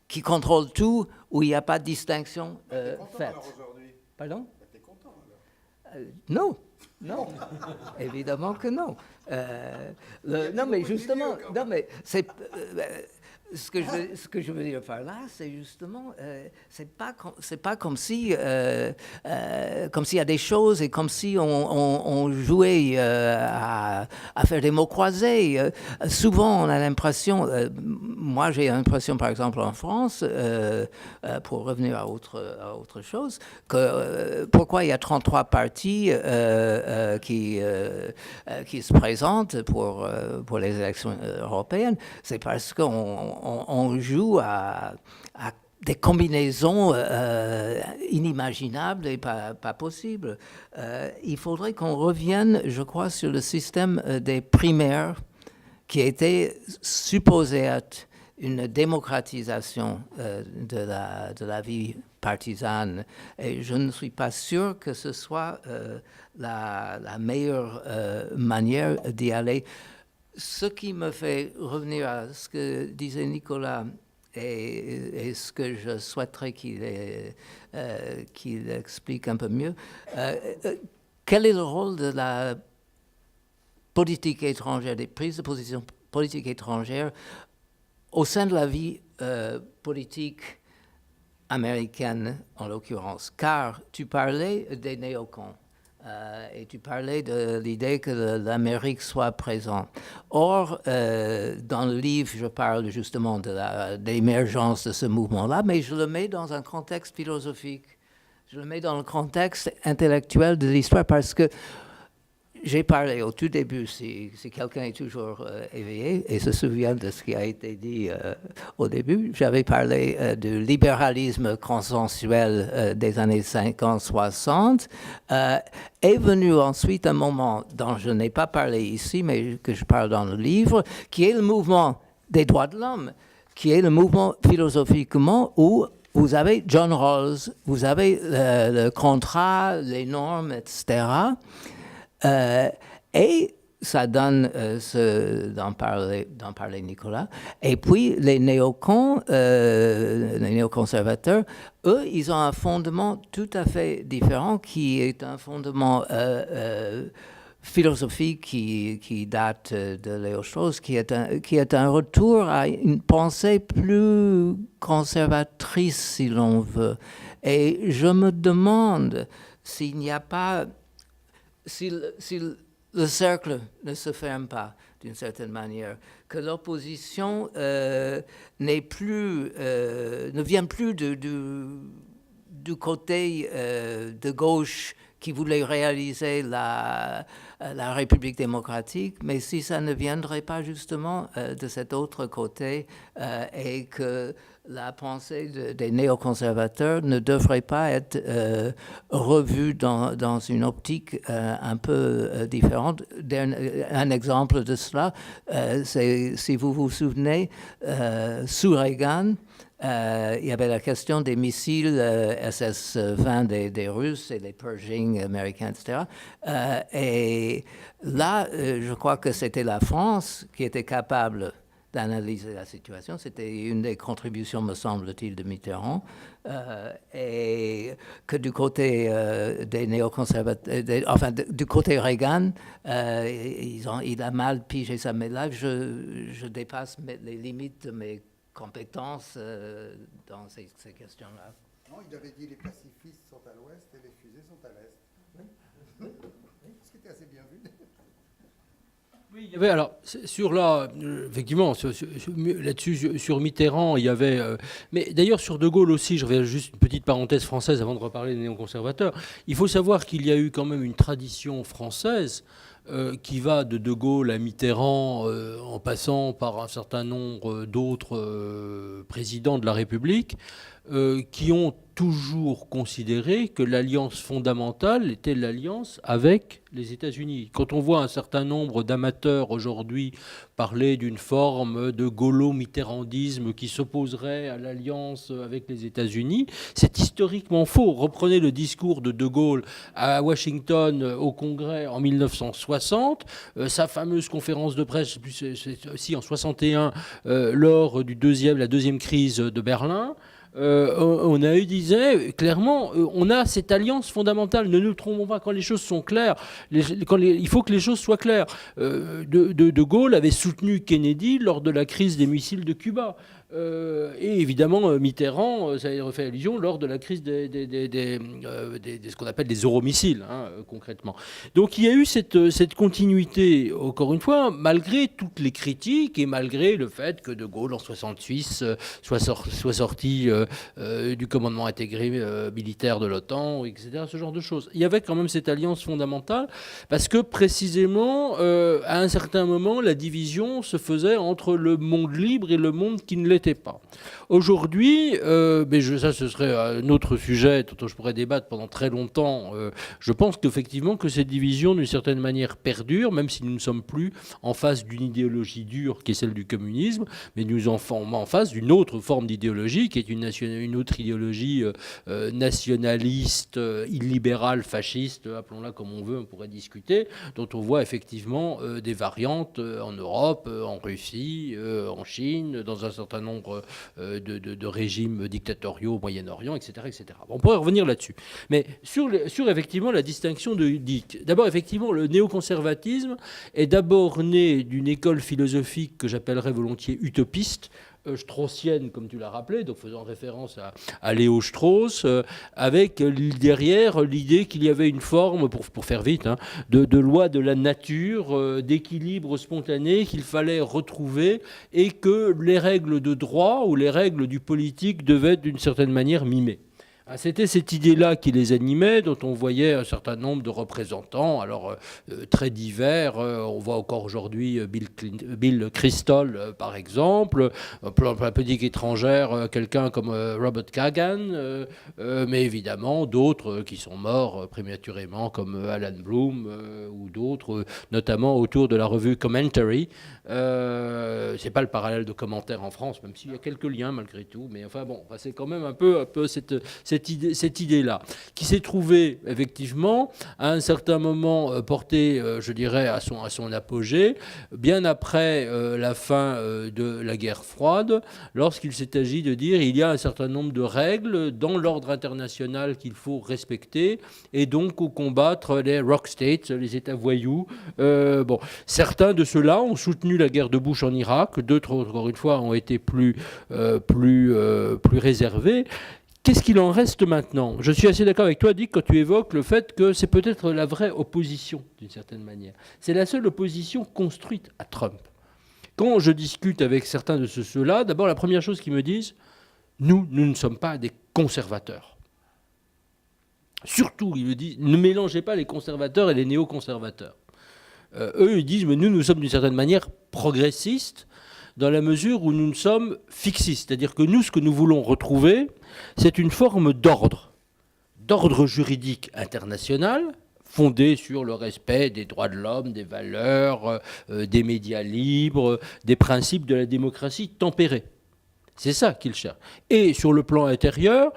S3: qui contrôle tout, où il n'y a pas de distinction faite. Pardon? T'es content alors? Non, non, évidemment que non. Non, mais justement, non, mais c'est... Ce que je veux dire par là, c'est justement, c'est pas comme si, comme s'il y a des choses et comme si on jouait à faire des mots croisés. Souvent, on a l'impression, moi j'ai l'impression, par exemple en France, pour revenir à autre chose, que pourquoi il y a 33 partis qui se présentent pour les élections européennes, c'est parce qu'on joue à des combinaisons inimaginables et pas possibles. Il faudrait qu'on revienne, je crois, sur le système des primaires qui était supposé être une démocratisation de la vie partisane. Et je ne suis pas sûr que ce soit la meilleure manière d'y aller. Ce qui me fait revenir à ce que disait Nicolas et ce que je souhaiterais qu'il explique un peu mieux, quel est le rôle de la politique étrangère, des prises de position politique étrangère au sein de la vie politique américaine, en l'occurrence? Car tu parlais des néocons. Et tu parlais de l'idée que l'Amérique soit présente. Or, dans le livre, je parle justement de l'émergence de ce mouvement-là, mais je le mets dans un contexte philosophique. Je le mets dans le contexte intellectuel de l'histoire parce que j'ai parlé au tout début, si quelqu'un est toujours éveillé et se souvient de ce qui a été dit au début, j'avais parlé du libéralisme consensuel des années 50-60. Est venu ensuite un moment dont je n'ai pas parlé ici, mais que je parle dans le livre, qui est le mouvement des droits de l'homme, qui est le mouvement philosophiquement où vous avez John Rawls, vous avez le contrat, les normes, etc., et ça donne d'en parler Nicolas. Et puis les néoconservateurs, eux, ils ont un fondement tout à fait différent qui est un fondement philosophique qui date de Léo Strauss, qui est un retour à une pensée plus conservatrice, si l'on veut. Et je me demande s'il n'y a pas... Si le cercle ne se ferme pas d'une certaine manière, que l'opposition ne vient plus du côté de gauche qui voulait réaliser la République démocratique, mais si ça ne viendrait pas justement de cet autre côté et que la pensée des néoconservateurs ne devrait pas être revue dans une optique un peu différente. Un exemple de cela, c'est, si vous vous souvenez, sous Reagan, il y avait la question des missiles SS-20 des Russes et les Pershing américains, etc. Et là, je crois que c'était la France qui était capable d'analyser la situation. C'était une des contributions, me semble-t-il, de Mitterrand. Et que du côté des néoconservateurs, du côté Reagan, il a mal pigé ça. Mais là, je dépasse les limites de mes compétences dans ces questions-là.
S4: Non, il avait dit les pacifistes sont à l'ouest et les fusées sont à l'est. Ce qui était assez bien vu.
S5: Oui, il y avait, alors, sur là, effectivement, là-dessus, sur Mitterrand, il y avait. Mais d'ailleurs, sur De Gaulle aussi, je reviens juste une petite parenthèse française avant de reparler des néoconservateurs. Il faut savoir qu'il y a eu quand même une tradition française qui va de Gaulle à Mitterrand, en passant par un certain nombre d'autres présidents de la République, qui ont toujours considéré que l'alliance fondamentale était l'alliance avec les États-Unis. Quand on voit un certain nombre d'amateurs aujourd'hui parler d'une forme de gaulo-mitterrandisme qui s'opposerait à l'alliance avec les États-Unis, c'est historiquement faux. Reprenez le discours de Gaulle à Washington au Congrès en 1960, sa fameuse conférence de presse, c'est aussi en 61, lors la deuxième crise de Berlin. On a eu, disait clairement, on a cette alliance fondamentale. Ne nous trompons pas, quand les choses sont claires, il faut que les choses soient claires. De Gaulle avait soutenu Kennedy lors de la crise des missiles de Cuba. Et évidemment, Mitterrand, ça a refait allusion lors de la crise ce qu'on appelle des euromissiles, concrètement. Donc il y a eu cette continuité, encore une fois, malgré toutes les critiques et malgré le fait que De Gaulle, en 1966, soit sorti du commandement intégré militaire de l'OTAN, etc., ce genre de choses. Il y avait quand même cette alliance fondamentale, parce que précisément, à un certain moment, la division se faisait entre le monde libre et le monde qui ne l'était pas. Aujourd'hui, mais ça ce serait un autre sujet dont je pourrais débattre pendant très longtemps, je pense qu'effectivement que cette division d'une certaine manière perdure, même si nous ne sommes plus en face d'une idéologie dure qui est celle du communisme, mais nous sommes en face d'une autre forme d'idéologie qui est une autre idéologie nationaliste, illibérale, fasciste, appelons-la comme on veut, on pourrait discuter, dont on voit effectivement des variantes en Europe, en Russie, en Chine, dans un certain nombre de régimes dictatoriaux au Moyen-Orient, etc., etc. Bon, on pourrait revenir là-dessus. Mais sur effectivement la distinction de Dick. D'abord, effectivement, le néoconservatisme est d'abord né d'une école philosophique que j'appellerais volontiers utopiste, straussienne, comme tu l'as rappelé, donc faisant référence à Léo Strauss, avec derrière l'idée qu'il y avait une forme, pour faire vite, de loi de la nature, d'équilibre spontané qu'il fallait retrouver, et que les règles de droit ou les règles du politique devaient d'une certaine manière mimer. C'était cette idée-là qui les animait, dont on voyait un certain nombre de représentants, alors très divers. On voit encore aujourd'hui Bill Kristol, par exemple, un politique étrangère, quelqu'un comme Robert Kagan, mais évidemment d'autres qui sont morts prématurément, comme Alan Bloom ou d'autres, notamment autour de la revue Commentary. C'est pas le parallèle de Commentaire en France, même s'il y a quelques liens malgré tout, mais enfin bon, c'est quand même un peu cette idée-là, qui s'est trouvée effectivement à un certain moment portée, je dirais, à son apogée, bien après la fin de la guerre froide, lorsqu'il s'est agi de dire il y a un certain nombre de règles dans l'ordre international qu'il faut respecter, et donc combattre les rock states, les États voyous. Bon, certains de ceux-là ont soutenu la guerre de Bush en Irak, d'autres, encore une fois, ont été plus réservés. Qu'est-ce qu'il en reste maintenant ? Je suis assez d'accord avec toi, Dick, quand tu évoques le fait que c'est peut-être la vraie opposition, d'une certaine manière. C'est la seule opposition construite à Trump. Quand je discute avec certains de ceux-là, d'abord, la première chose qu'ils me disent, nous ne sommes pas des conservateurs. Surtout, ils me disent, ne mélangez pas les conservateurs et les néoconservateurs. Eux, ils disent, mais nous sommes d'une certaine manière progressistes, dans la mesure où nous sommes fixistes. C'est-à-dire que nous, ce que nous voulons retrouver, c'est une forme d'ordre juridique international, fondé sur le respect des droits de l'homme, des valeurs, des médias libres, des principes de la démocratie tempérée. C'est ça qu'ils cherchent. Et sur le plan intérieur,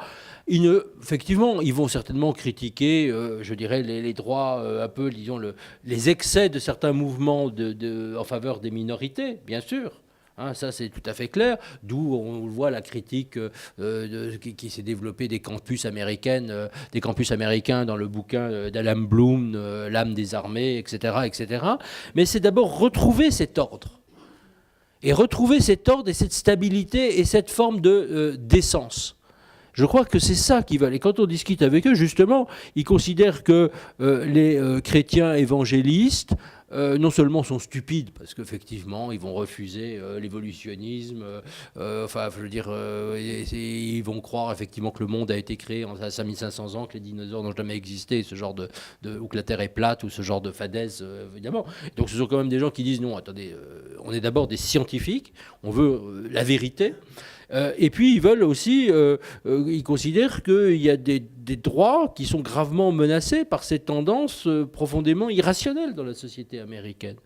S5: effectivement, ils vont certainement critiquer, je dirais, les droits, un peu, disons, les excès de certains mouvements en faveur des minorités, bien sûr. Ça, c'est tout à fait clair, d'où on voit la critique qui s'est développée des campus américains dans le bouquin d'Alan Bloom, L'âme des armées, etc., etc. Mais c'est d'abord retrouver cet ordre. Et retrouver cet ordre et cette stabilité et cette forme de décence. Je crois que c'est ça qui va. Et quand on discute avec eux, justement, ils considèrent que les chrétiens évangélistes, non seulement sont stupides, parce qu'effectivement, ils vont refuser l'évolutionnisme, enfin, je veux dire, ils vont croire effectivement que le monde a été créé en 5500 ans, que les dinosaures n'ont jamais existé, ce genre ou que la Terre est plate, ou ce genre de fadaise, évidemment. Donc ce sont quand même des gens qui disent, non, attendez, on est d'abord des scientifiques, on veut la vérité. Et puis ils veulent aussi, ils considèrent qu'il y a des droits qui sont gravement menacés par ces tendances profondément irrationnelles dans la société américaine.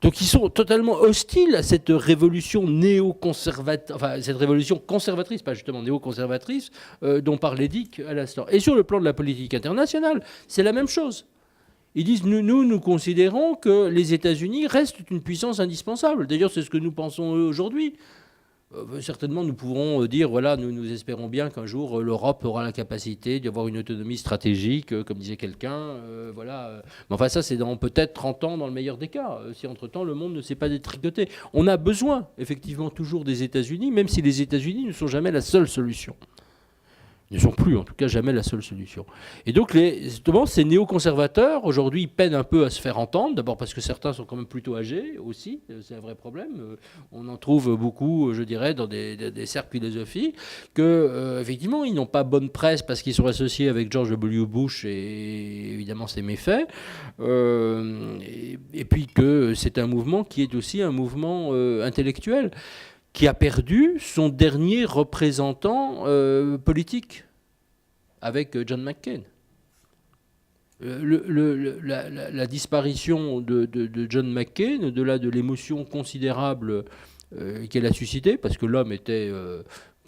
S5: Donc ils sont totalement hostiles à cette révolution néoconservatrice, enfin cette révolution conservatrice, pas justement néoconservatrice, dont parlait Dick à l'instant. Et sur le plan de la politique internationale, c'est la même chose. Ils disent, nous considérons que les États-Unis restent une puissance indispensable. D'ailleurs, c'est ce que nous pensons eux aujourd'hui. Certainement, nous pourrons dire, voilà, nous espérons bien qu'un jour, l'Europe aura la capacité d'avoir une autonomie stratégique, comme disait quelqu'un. Voilà. Mais enfin, ça, c'est dans peut-être 30 ans, dans le meilleur des cas, si entre-temps, le monde ne s'est pas détricoté. On a besoin, effectivement, toujours des États-Unis, même si les États-Unis ne sont jamais la seule solution. Ne sont plus, en tout cas, jamais la seule solution. Et donc, justement, ces néoconservateurs, aujourd'hui, peinent un peu à se faire entendre. D'abord parce que certains sont quand même plutôt âgés aussi, c'est un vrai problème. On en trouve beaucoup, je dirais, dans des cercles philosophiques, qu'effectivement, ils n'ont pas bonne presse parce qu'ils sont associés avec George W. Bush et évidemment ses méfaits. Et puis que c'est un mouvement qui est aussi un mouvement intellectuel, qui a perdu son dernier représentant politique avec John McCain. La disparition de John McCain, au-delà de l'émotion considérable qu'elle a suscitée, parce que l'homme était,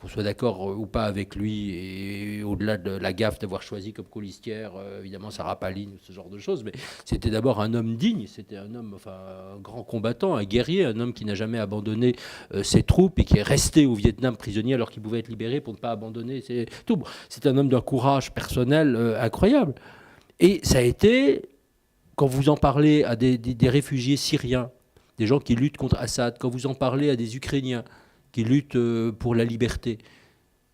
S5: qu'on soit d'accord ou pas avec lui, et au-delà de la gaffe d'avoir choisi comme colistière, évidemment, Sarah Palin, ce genre de choses, mais c'était d'abord un homme digne, c'était un homme, enfin, un grand combattant, un guerrier, un homme qui n'a jamais abandonné ses troupes et qui est resté au Vietnam prisonnier alors qu'il pouvait être libéré pour ne pas abandonner ses troupes. C'est un homme d'un courage personnel incroyable. Et ça a été, quand vous en parlez à des réfugiés syriens, des gens qui luttent contre Assad, quand vous en parlez à des Ukrainiens qui luttent pour la liberté,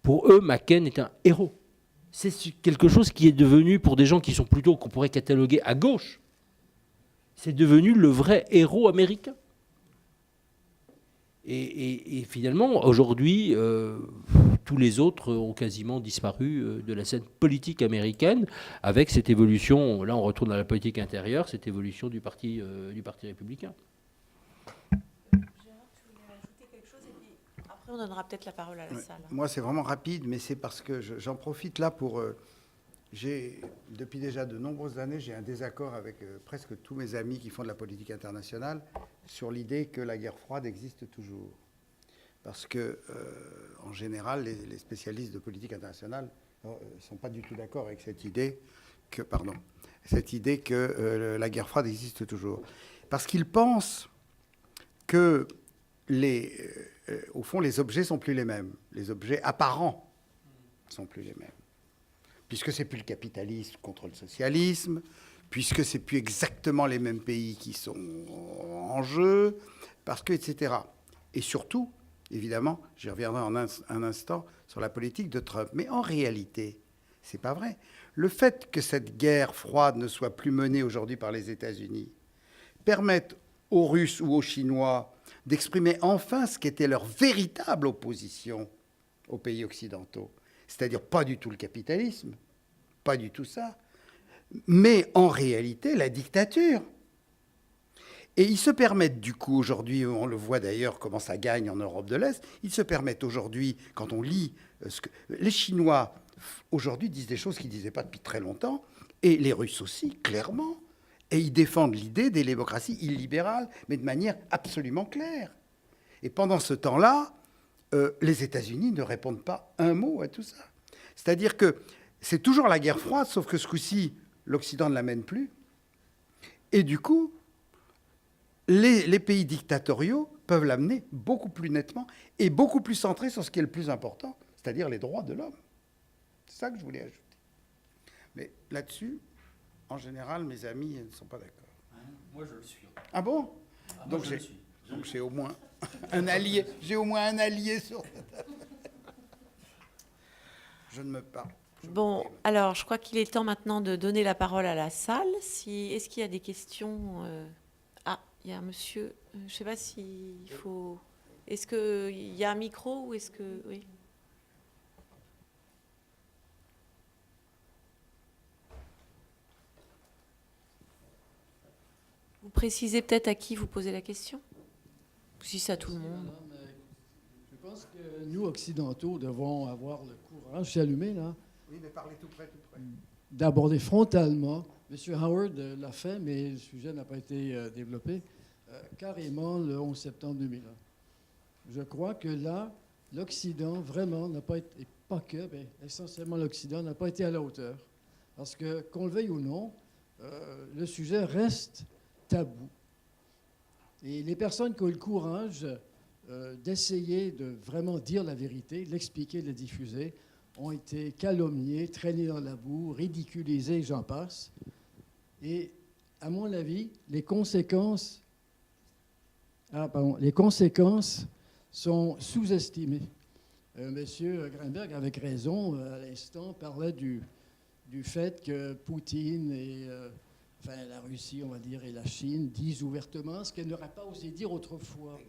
S5: pour eux, McCain est un héros. C'est quelque chose qui est devenu, pour des gens qui sont plutôt, qu'on pourrait cataloguer à gauche, c'est devenu le vrai héros américain. Et finalement, aujourd'hui, tous les autres ont quasiment disparu de la scène politique américaine avec cette évolution, là on retourne à la politique intérieure, cette évolution du parti républicain.
S2: Après, on donnera peut-être la parole à la salle.
S4: Moi, c'est vraiment rapide, mais c'est parce que j'en profite là pour... depuis déjà de nombreuses années, j'ai un désaccord avec presque tous mes amis qui font de la politique internationale sur l'idée que la guerre froide existe toujours. Parce que, en général, les spécialistes de politique internationale ne sont pas du tout d'accord avec cette idée que la guerre froide existe toujours. Parce qu'ils pensent que, au fond, les objets ne sont plus les mêmes. Les objets apparents ne sont plus les mêmes. Puisque c'est plus le capitalisme contre le socialisme, puisque c'est plus exactement les mêmes pays qui sont en jeu, parce que, etc. Et surtout, évidemment, j'y reviendrai en un instant sur la politique de Trump. Mais en réalité, c'est pas vrai. Le fait que cette guerre froide ne soit plus menée aujourd'hui par les États-Unis permette aux Russes ou aux Chinois d'exprimer enfin ce qu'était leur véritable opposition aux pays occidentaux. C'est-à-dire pas du tout le capitalisme, pas du tout ça, mais en réalité la dictature. Et ils se permettent du coup aujourd'hui, on le voit d'ailleurs comment ça gagne en Europe de l'Est, ils se permettent aujourd'hui, quand on lit ce que... Les Chinois aujourd'hui disent des choses qu'ils ne disaient pas depuis très longtemps, et les Russes aussi, clairement. Et ils défendent l'idée des démocraties illibérales, mais de manière absolument claire. Et pendant ce temps-là, les États-Unis ne répondent pas un mot à tout ça. C'est-à-dire que c'est toujours la guerre froide, sauf que ce coup-ci, l'Occident ne la mène plus. Et du coup, les pays dictatoriaux peuvent l'amener beaucoup plus nettement et beaucoup plus centré sur ce qui est le plus important, c'est-à-dire les droits de l'homme. C'est ça que je voulais ajouter. Mais là-dessus, en général, mes amis ne sont pas d'accord.
S5: Moi, je le suis.
S4: Ah bon? Donc j'ai au moins un allié. J'ai au moins un allié sur cette affaire. Je ne me parle.
S2: Bon, alors, je crois qu'il est temps maintenant de donner la parole à la salle. Est-ce qu'il y a des questions Ah, il y a un monsieur. Je ne sais pas s'il faut... Est-ce qu'il y a un micro ou est-ce que... Oui. Vous précisez peut-être à qui vous posez la question? Si c'est à tout le monde.
S6: Je pense que nous, Occidentaux, devons avoir le courage, je suis allumé là,
S4: Oui, mais parlez tout près.
S6: d'aborder frontalement. M. Howard l'a fait, mais le sujet n'a pas été développé, carrément le 11 septembre 2001. Je crois que là, l'Occident, vraiment, n'a pas été, et pas que, mais essentiellement l'Occident, n'a pas été à la hauteur. Parce que, qu'on le veuille ou non, le sujet reste tabou. Et les personnes qui ont eu le courage d'essayer de vraiment dire la vérité, l'expliquer, le diffuser, ont été calomniées, traînées dans la boue, ridiculisées, j'en passe. Et, à mon avis, les conséquences sont sous-estimées. Monsieur Greenberg, avec raison, à l'instant, parlait du fait que Poutine et la Russie, on va dire, et la Chine disent ouvertement ce qu'elles n'auraient pas osé dire autrefois.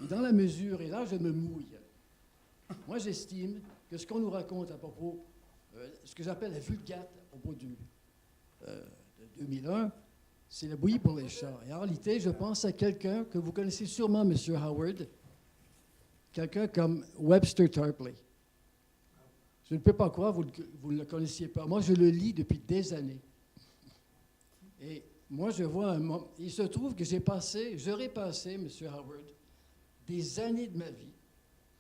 S6: Et dans la mesure, et là je me mouille, moi j'estime que ce qu'on nous raconte à propos, ce que j'appelle la vulgate à propos de 2001, c'est la bouillie pour les chats. Et en réalité, je pense à quelqu'un que vous connaissez sûrement, M. Howard, quelqu'un comme Webster Tarpley. Je ne peux pas croire, vous ne le connaissiez pas. Moi, je le lis depuis des années. Et moi, je vois un moment. Il se trouve que j'aurais passé, M. Howard, des années de ma vie,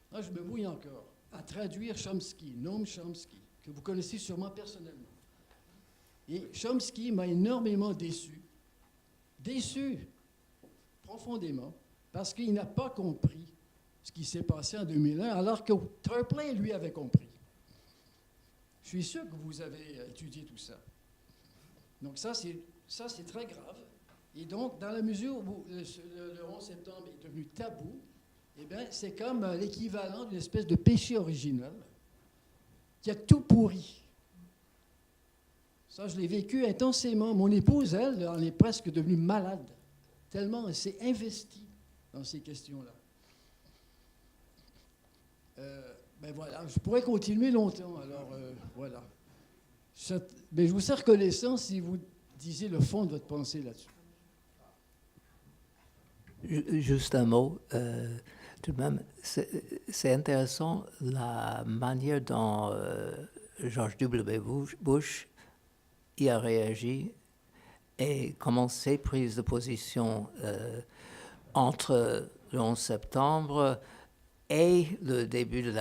S6: là, je me mouille encore, à traduire Chomsky, Noam Chomsky, que vous connaissez sûrement personnellement. Et Chomsky m'a énormément déçu, profondément, parce qu'il n'a pas compris ce qui s'est passé en 2001, alors que Tarpley, lui, avait compris. Je suis sûr que vous avez étudié tout ça. Donc ça, c'est très grave. Et donc, dans la mesure où le 11 septembre est devenu tabou, eh bien, c'est comme l'équivalent d'une espèce de péché originel qui a tout pourri. Ça, je l'ai vécu intensément. Mon épouse, elle, en est presque devenue malade, tellement elle s'est investie dans ces questions-là. Voilà, je pourrais continuer longtemps, alors voilà. Mais je vous serais reconnaissant si vous disiez le fond de votre pensée là-dessus.
S3: Juste un mot. Tout de même, c'est intéressant la manière dont George W. Bush y a réagi et comment ses prises de position entre le 11 septembre et le début de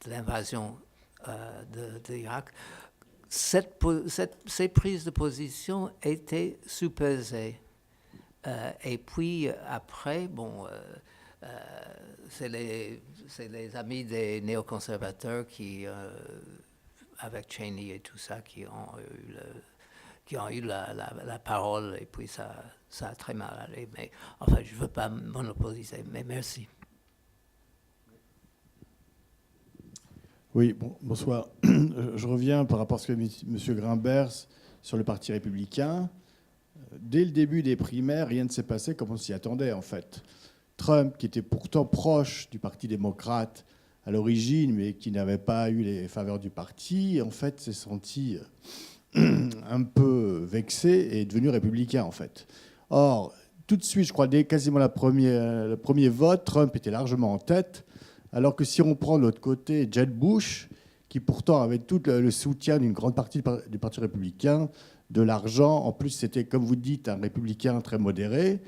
S3: l'invasion de l'Irak. Ces prises de position étaient sous-pesées. Et puis après, c'est les amis des néoconservateurs qui, avec Cheney et tout ça, qui ont eu la parole, et puis ça a très mal allé. Mais enfin, je ne veux pas monopoliser, mais merci.
S7: Oui, bonsoir. Je reviens par rapport à ce que dit M. Grimbers sur le Parti républicain. Dès le début des primaires, rien ne s'est passé comme on s'y attendait, en fait. Trump, qui était pourtant proche du Parti démocrate à l'origine, mais qui n'avait pas eu les faveurs du parti, en fait, s'est senti un peu vexé et est devenu républicain, en fait. Or, tout de suite, je crois, dès quasiment le premier vote, Trump était largement en tête, alors que si on prend de l'autre côté Jeb Bush, qui pourtant avait tout le soutien d'une grande partie du Parti républicain, de l'argent. En plus, c'était, comme vous dites, un républicain très modéré,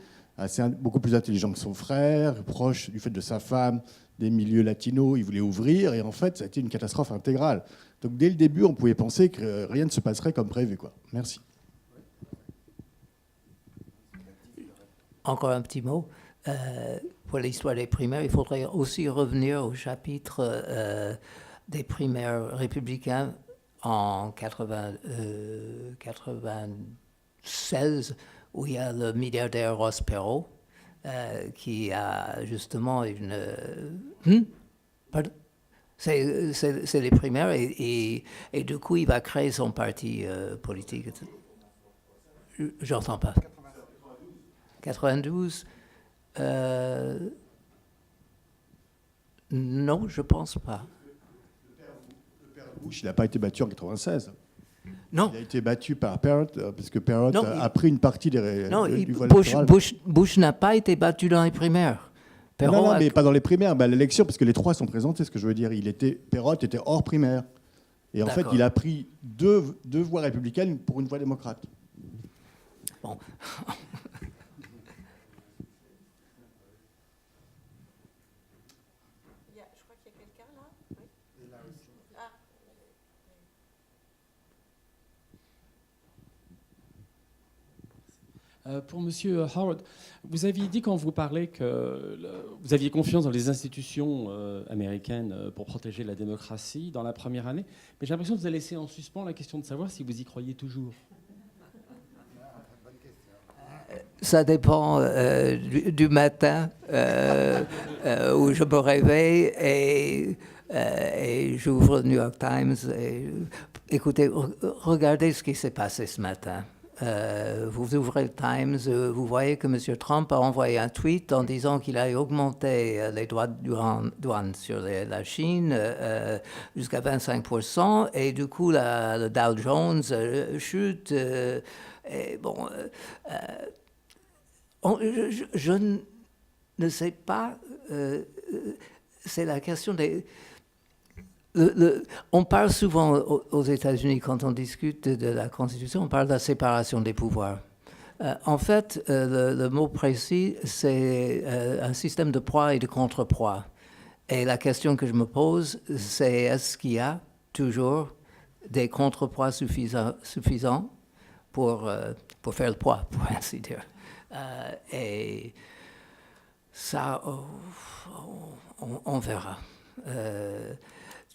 S7: beaucoup plus intelligent que son frère, proche du fait de sa femme, des milieux latinos, il voulait ouvrir, et en fait, ça a été une catastrophe intégrale. Donc, dès le début, on pouvait penser que rien ne se passerait comme prévu, quoi. Merci.
S3: Encore un petit mot. Pour l'histoire des primaires, il faudrait aussi revenir au chapitre des primaires républicains en 96, où il y a le milliardaire Ross Perot, qui a justement une... Pardon? C'est les primaires et du coup, il va créer son parti politique. J'entends pas. 92 non, je pense pas.
S7: Bush, il n'a pas été battu en 96.
S3: Non.
S7: Il a été battu par Parrott, parce que Parrott
S3: Non,
S7: a pris une partie
S3: Non,
S7: du voile électoral.
S3: Bush n'a pas été battu dans les primaires.
S7: Non, mais pas dans les primaires, mais à l'élection, parce que les trois sont présentés, ce que je veux dire. Parrott était hors primaire. Et en fait, il a pris deux voix républicaines pour une voix démocrate.
S3: Bon.
S2: Je crois qu'il y a quelqu'un là.
S8: Pour Monsieur Howard, vous aviez dit quand vous parlez que vous aviez confiance dans les institutions américaines pour protéger la démocratie dans la première année, mais j'ai l'impression que vous avez laissé en suspens la question de savoir si vous y croyez toujours.
S3: Ça dépend du matin où je me réveille et j'ouvre le New York Times. Écoutez, regardez ce qui s'est passé ce matin. Vous ouvrez le Times, vous voyez que M. Trump a envoyé un tweet en disant qu'il a augmenté les droits de douane sur la Chine jusqu'à 25%, et du coup, le Dow Jones chute. Et bon, je ne sais pas, c'est la question des... on parle souvent aux États-Unis, quand on discute de la Constitution, on parle de la séparation des pouvoirs. En fait, le mot précis, c'est un système de poids et de contre-poids. Et la question que je me pose, c'est est-ce qu'il y a toujours des contrepoids suffisants pour faire le poids, pour ainsi dire. Et ça, on verra.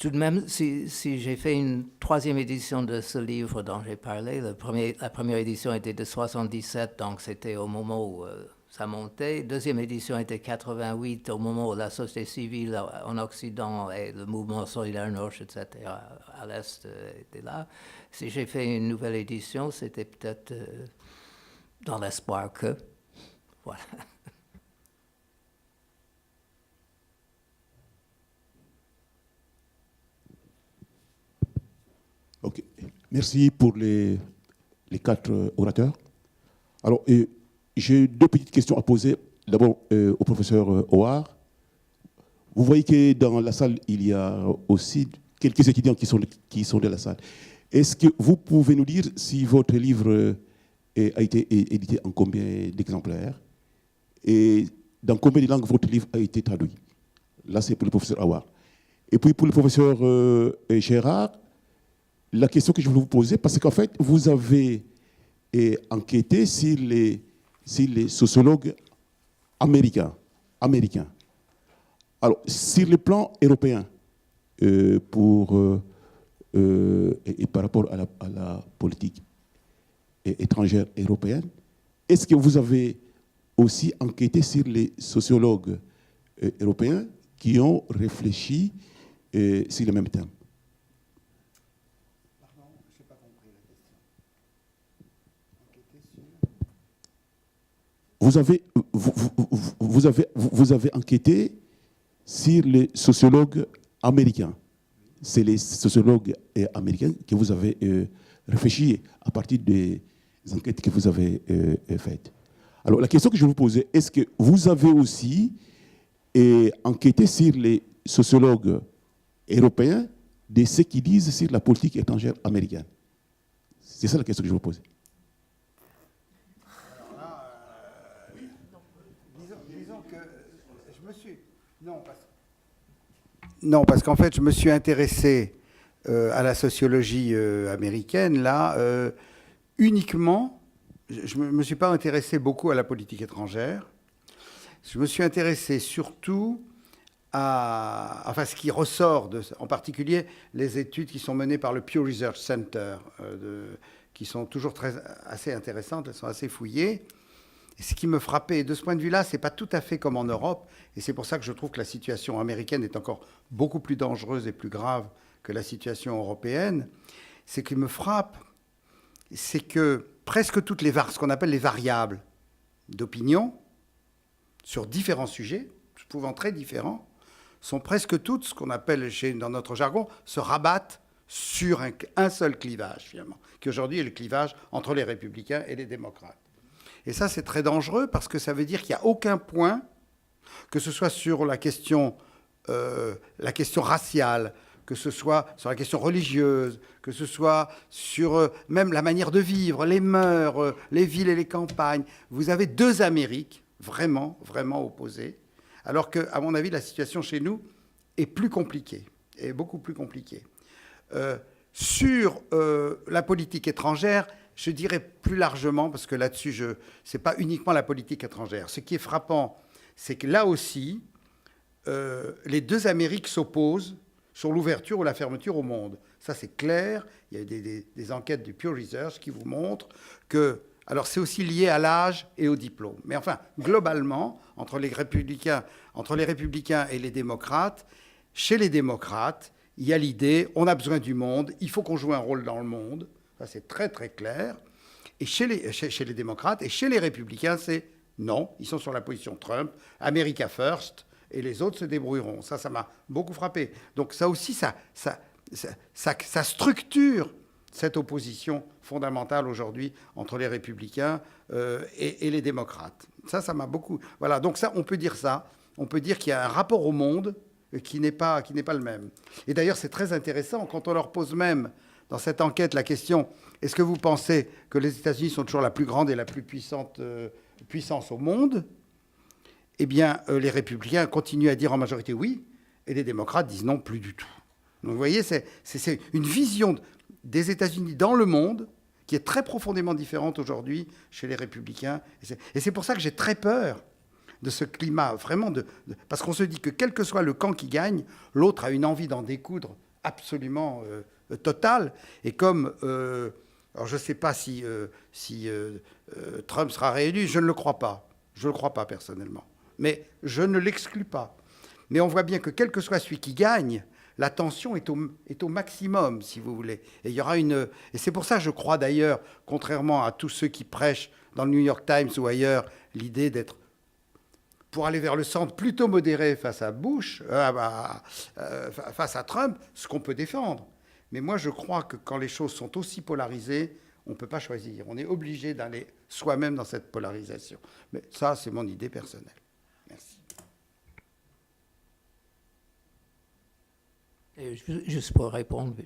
S3: Tout de même, si j'ai fait une troisième édition de ce livre dont j'ai parlé, la première édition était de 77, donc c'était au moment où ça montait. Deuxième édition était 88, au moment où la société civile en Occident et le mouvement Solidaire Nord, etc., à l'Est, était là. Si j'ai fait une nouvelle édition, c'était peut-être dans l'espoir que... Voilà.
S9: Ok. Merci pour les quatre orateurs. Alors, j'ai deux petites questions à poser. D'abord, au professeur Howard. Vous voyez que dans la salle, il y a aussi quelques étudiants qui sont dans la salle. Est-ce que vous pouvez nous dire si votre livre a été édité en combien d'exemplaires et dans combien de langues votre livre a été traduit? Là, c'est pour le professeur Howard. Et puis, pour le professeur Gérard, la question que je voulais vous poser, parce qu'en fait, vous avez enquêté sur les sociologues américains. Alors, sur le plan européen, et par rapport à la politique étrangère européenne, est-ce que vous avez aussi enquêté sur les sociologues européens qui ont réfléchi sur le même thème?
S4: Pardon, je n'ai pas compris la question.
S9: Vous avez enquêté sur les sociologues américains. C'est les sociologues américains que vous avez réfléchi à partir des enquêtes que vous avez faites. Alors, la question que je vais vous poser, est-ce que vous avez aussi enquêté sur les sociologues européens de ce qu'ils disent sur la politique étrangère américaine? C'est ça la question que je vais vous poser.
S4: Alors là, disons que je me suis... Non, parce qu'en fait, je me suis intéressé à la sociologie américaine, là, uniquement... Je ne me suis pas intéressé beaucoup à la politique étrangère. Je me suis intéressé surtout à ce qui ressort, en particulier les études qui sont menées par le Pew Research Center, qui sont toujours assez intéressantes, elles sont assez fouillées. Et ce qui me frappait, et de ce point de vue-là, ce n'est pas tout à fait comme en Europe, et c'est pour ça que je trouve que la situation américaine est encore beaucoup plus dangereuse et plus grave que la situation européenne. Ce qui me frappe, c'est que presque toutes ce qu'on appelle les variables d'opinion, sur différents sujets, souvent très différents, sont presque toutes, ce qu'on appelle dans notre jargon, se rabattent sur un seul clivage, finalement, qui aujourd'hui est le clivage entre les républicains et les démocrates. Et ça, c'est très dangereux parce que ça veut dire qu'il n'y a aucun point, que ce soit sur la question raciale, que ce soit sur la question religieuse, que ce soit sur même la manière de vivre, les mœurs, les villes et les campagnes. Vous avez deux Amériques vraiment, vraiment opposées, alors qu'à mon avis, la situation chez nous est plus compliquée, est beaucoup plus compliquée. Sur la politique étrangère, je dirais plus largement, parce que là-dessus, ce n'est pas uniquement la politique étrangère. Ce qui est frappant, c'est que là aussi, les deux Amériques s'opposent sur l'ouverture ou la fermeture au monde. Ça, c'est clair. Il y a des enquêtes du Pew Research qui vous montrent que... Alors, c'est aussi lié à l'âge et au diplôme. Mais enfin, globalement, entre les républicains et les démocrates, chez les démocrates, il y a l'idée, on a besoin du monde, il faut qu'on joue un rôle dans le monde. Ça, c'est très, très clair. Et chez les démocrates et chez les républicains, c'est non. Ils sont sur la position Trump, America First, et les autres se débrouilleront. Ça m'a beaucoup frappé. Donc ça aussi, ça structure cette opposition fondamentale aujourd'hui entre les républicains et les démocrates. Ça m'a beaucoup... Voilà, donc ça, on peut dire ça. On peut dire qu'il y a un rapport au monde qui n'est pas le même. Et d'ailleurs, c'est très intéressant quand on leur pose même dans cette enquête la question, est-ce que vous pensez que les États-Unis sont toujours la plus grande et la plus puissance au monde ? Eh bien, les républicains continuent à dire en majorité oui, et les démocrates disent non, plus du tout. Donc vous voyez, c'est une vision des États-Unis dans le monde qui est très profondément différente aujourd'hui chez les républicains. Et c'est pour ça que j'ai très peur de ce climat, vraiment, parce qu'on se dit que quel que soit le camp qui gagne, l'autre a une envie d'en découdre absolument totale. Et comme... alors je ne sais pas si Trump sera réélu, je ne le crois pas. Je ne le crois pas personnellement. Mais je ne l'exclus pas. Mais on voit bien que quel que soit celui qui gagne, la tension est au maximum, si vous voulez. Et il y aura et c'est pour ça, je crois d'ailleurs, contrairement à tous ceux qui prêchent dans le New York Times ou ailleurs, l'idée d'être, pour aller vers le centre, plutôt modéré face à face à Trump, ce qu'on peut défendre. Mais moi, je crois que quand les choses sont aussi polarisées, on ne peut pas choisir. On est obligé d'aller soi-même dans cette polarisation. Mais ça, c'est mon idée personnelle. Merci.
S3: Et juste pour répondre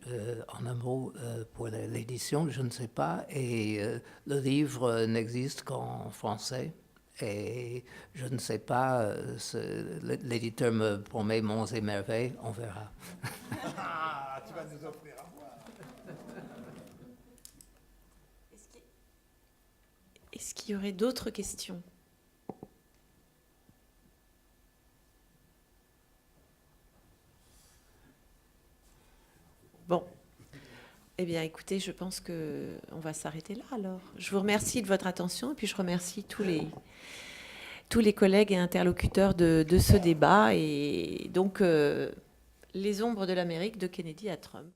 S3: en un mot pour l'édition, je ne sais pas. Et le livre n'existe qu'en français. Et je ne sais pas, l'éditeur me promet monts et merveilles, on verra.
S4: Tu vas nous offrir à voir.
S2: Est-ce qu'il y aurait d'autres questions ? Bon. Eh bien, écoutez, je pense qu'on va s'arrêter là, alors. Je vous remercie de votre attention et puis je remercie tous les collègues et interlocuteurs de ce débat. Et donc, les ombres de l'Amérique de Kennedy à Trump.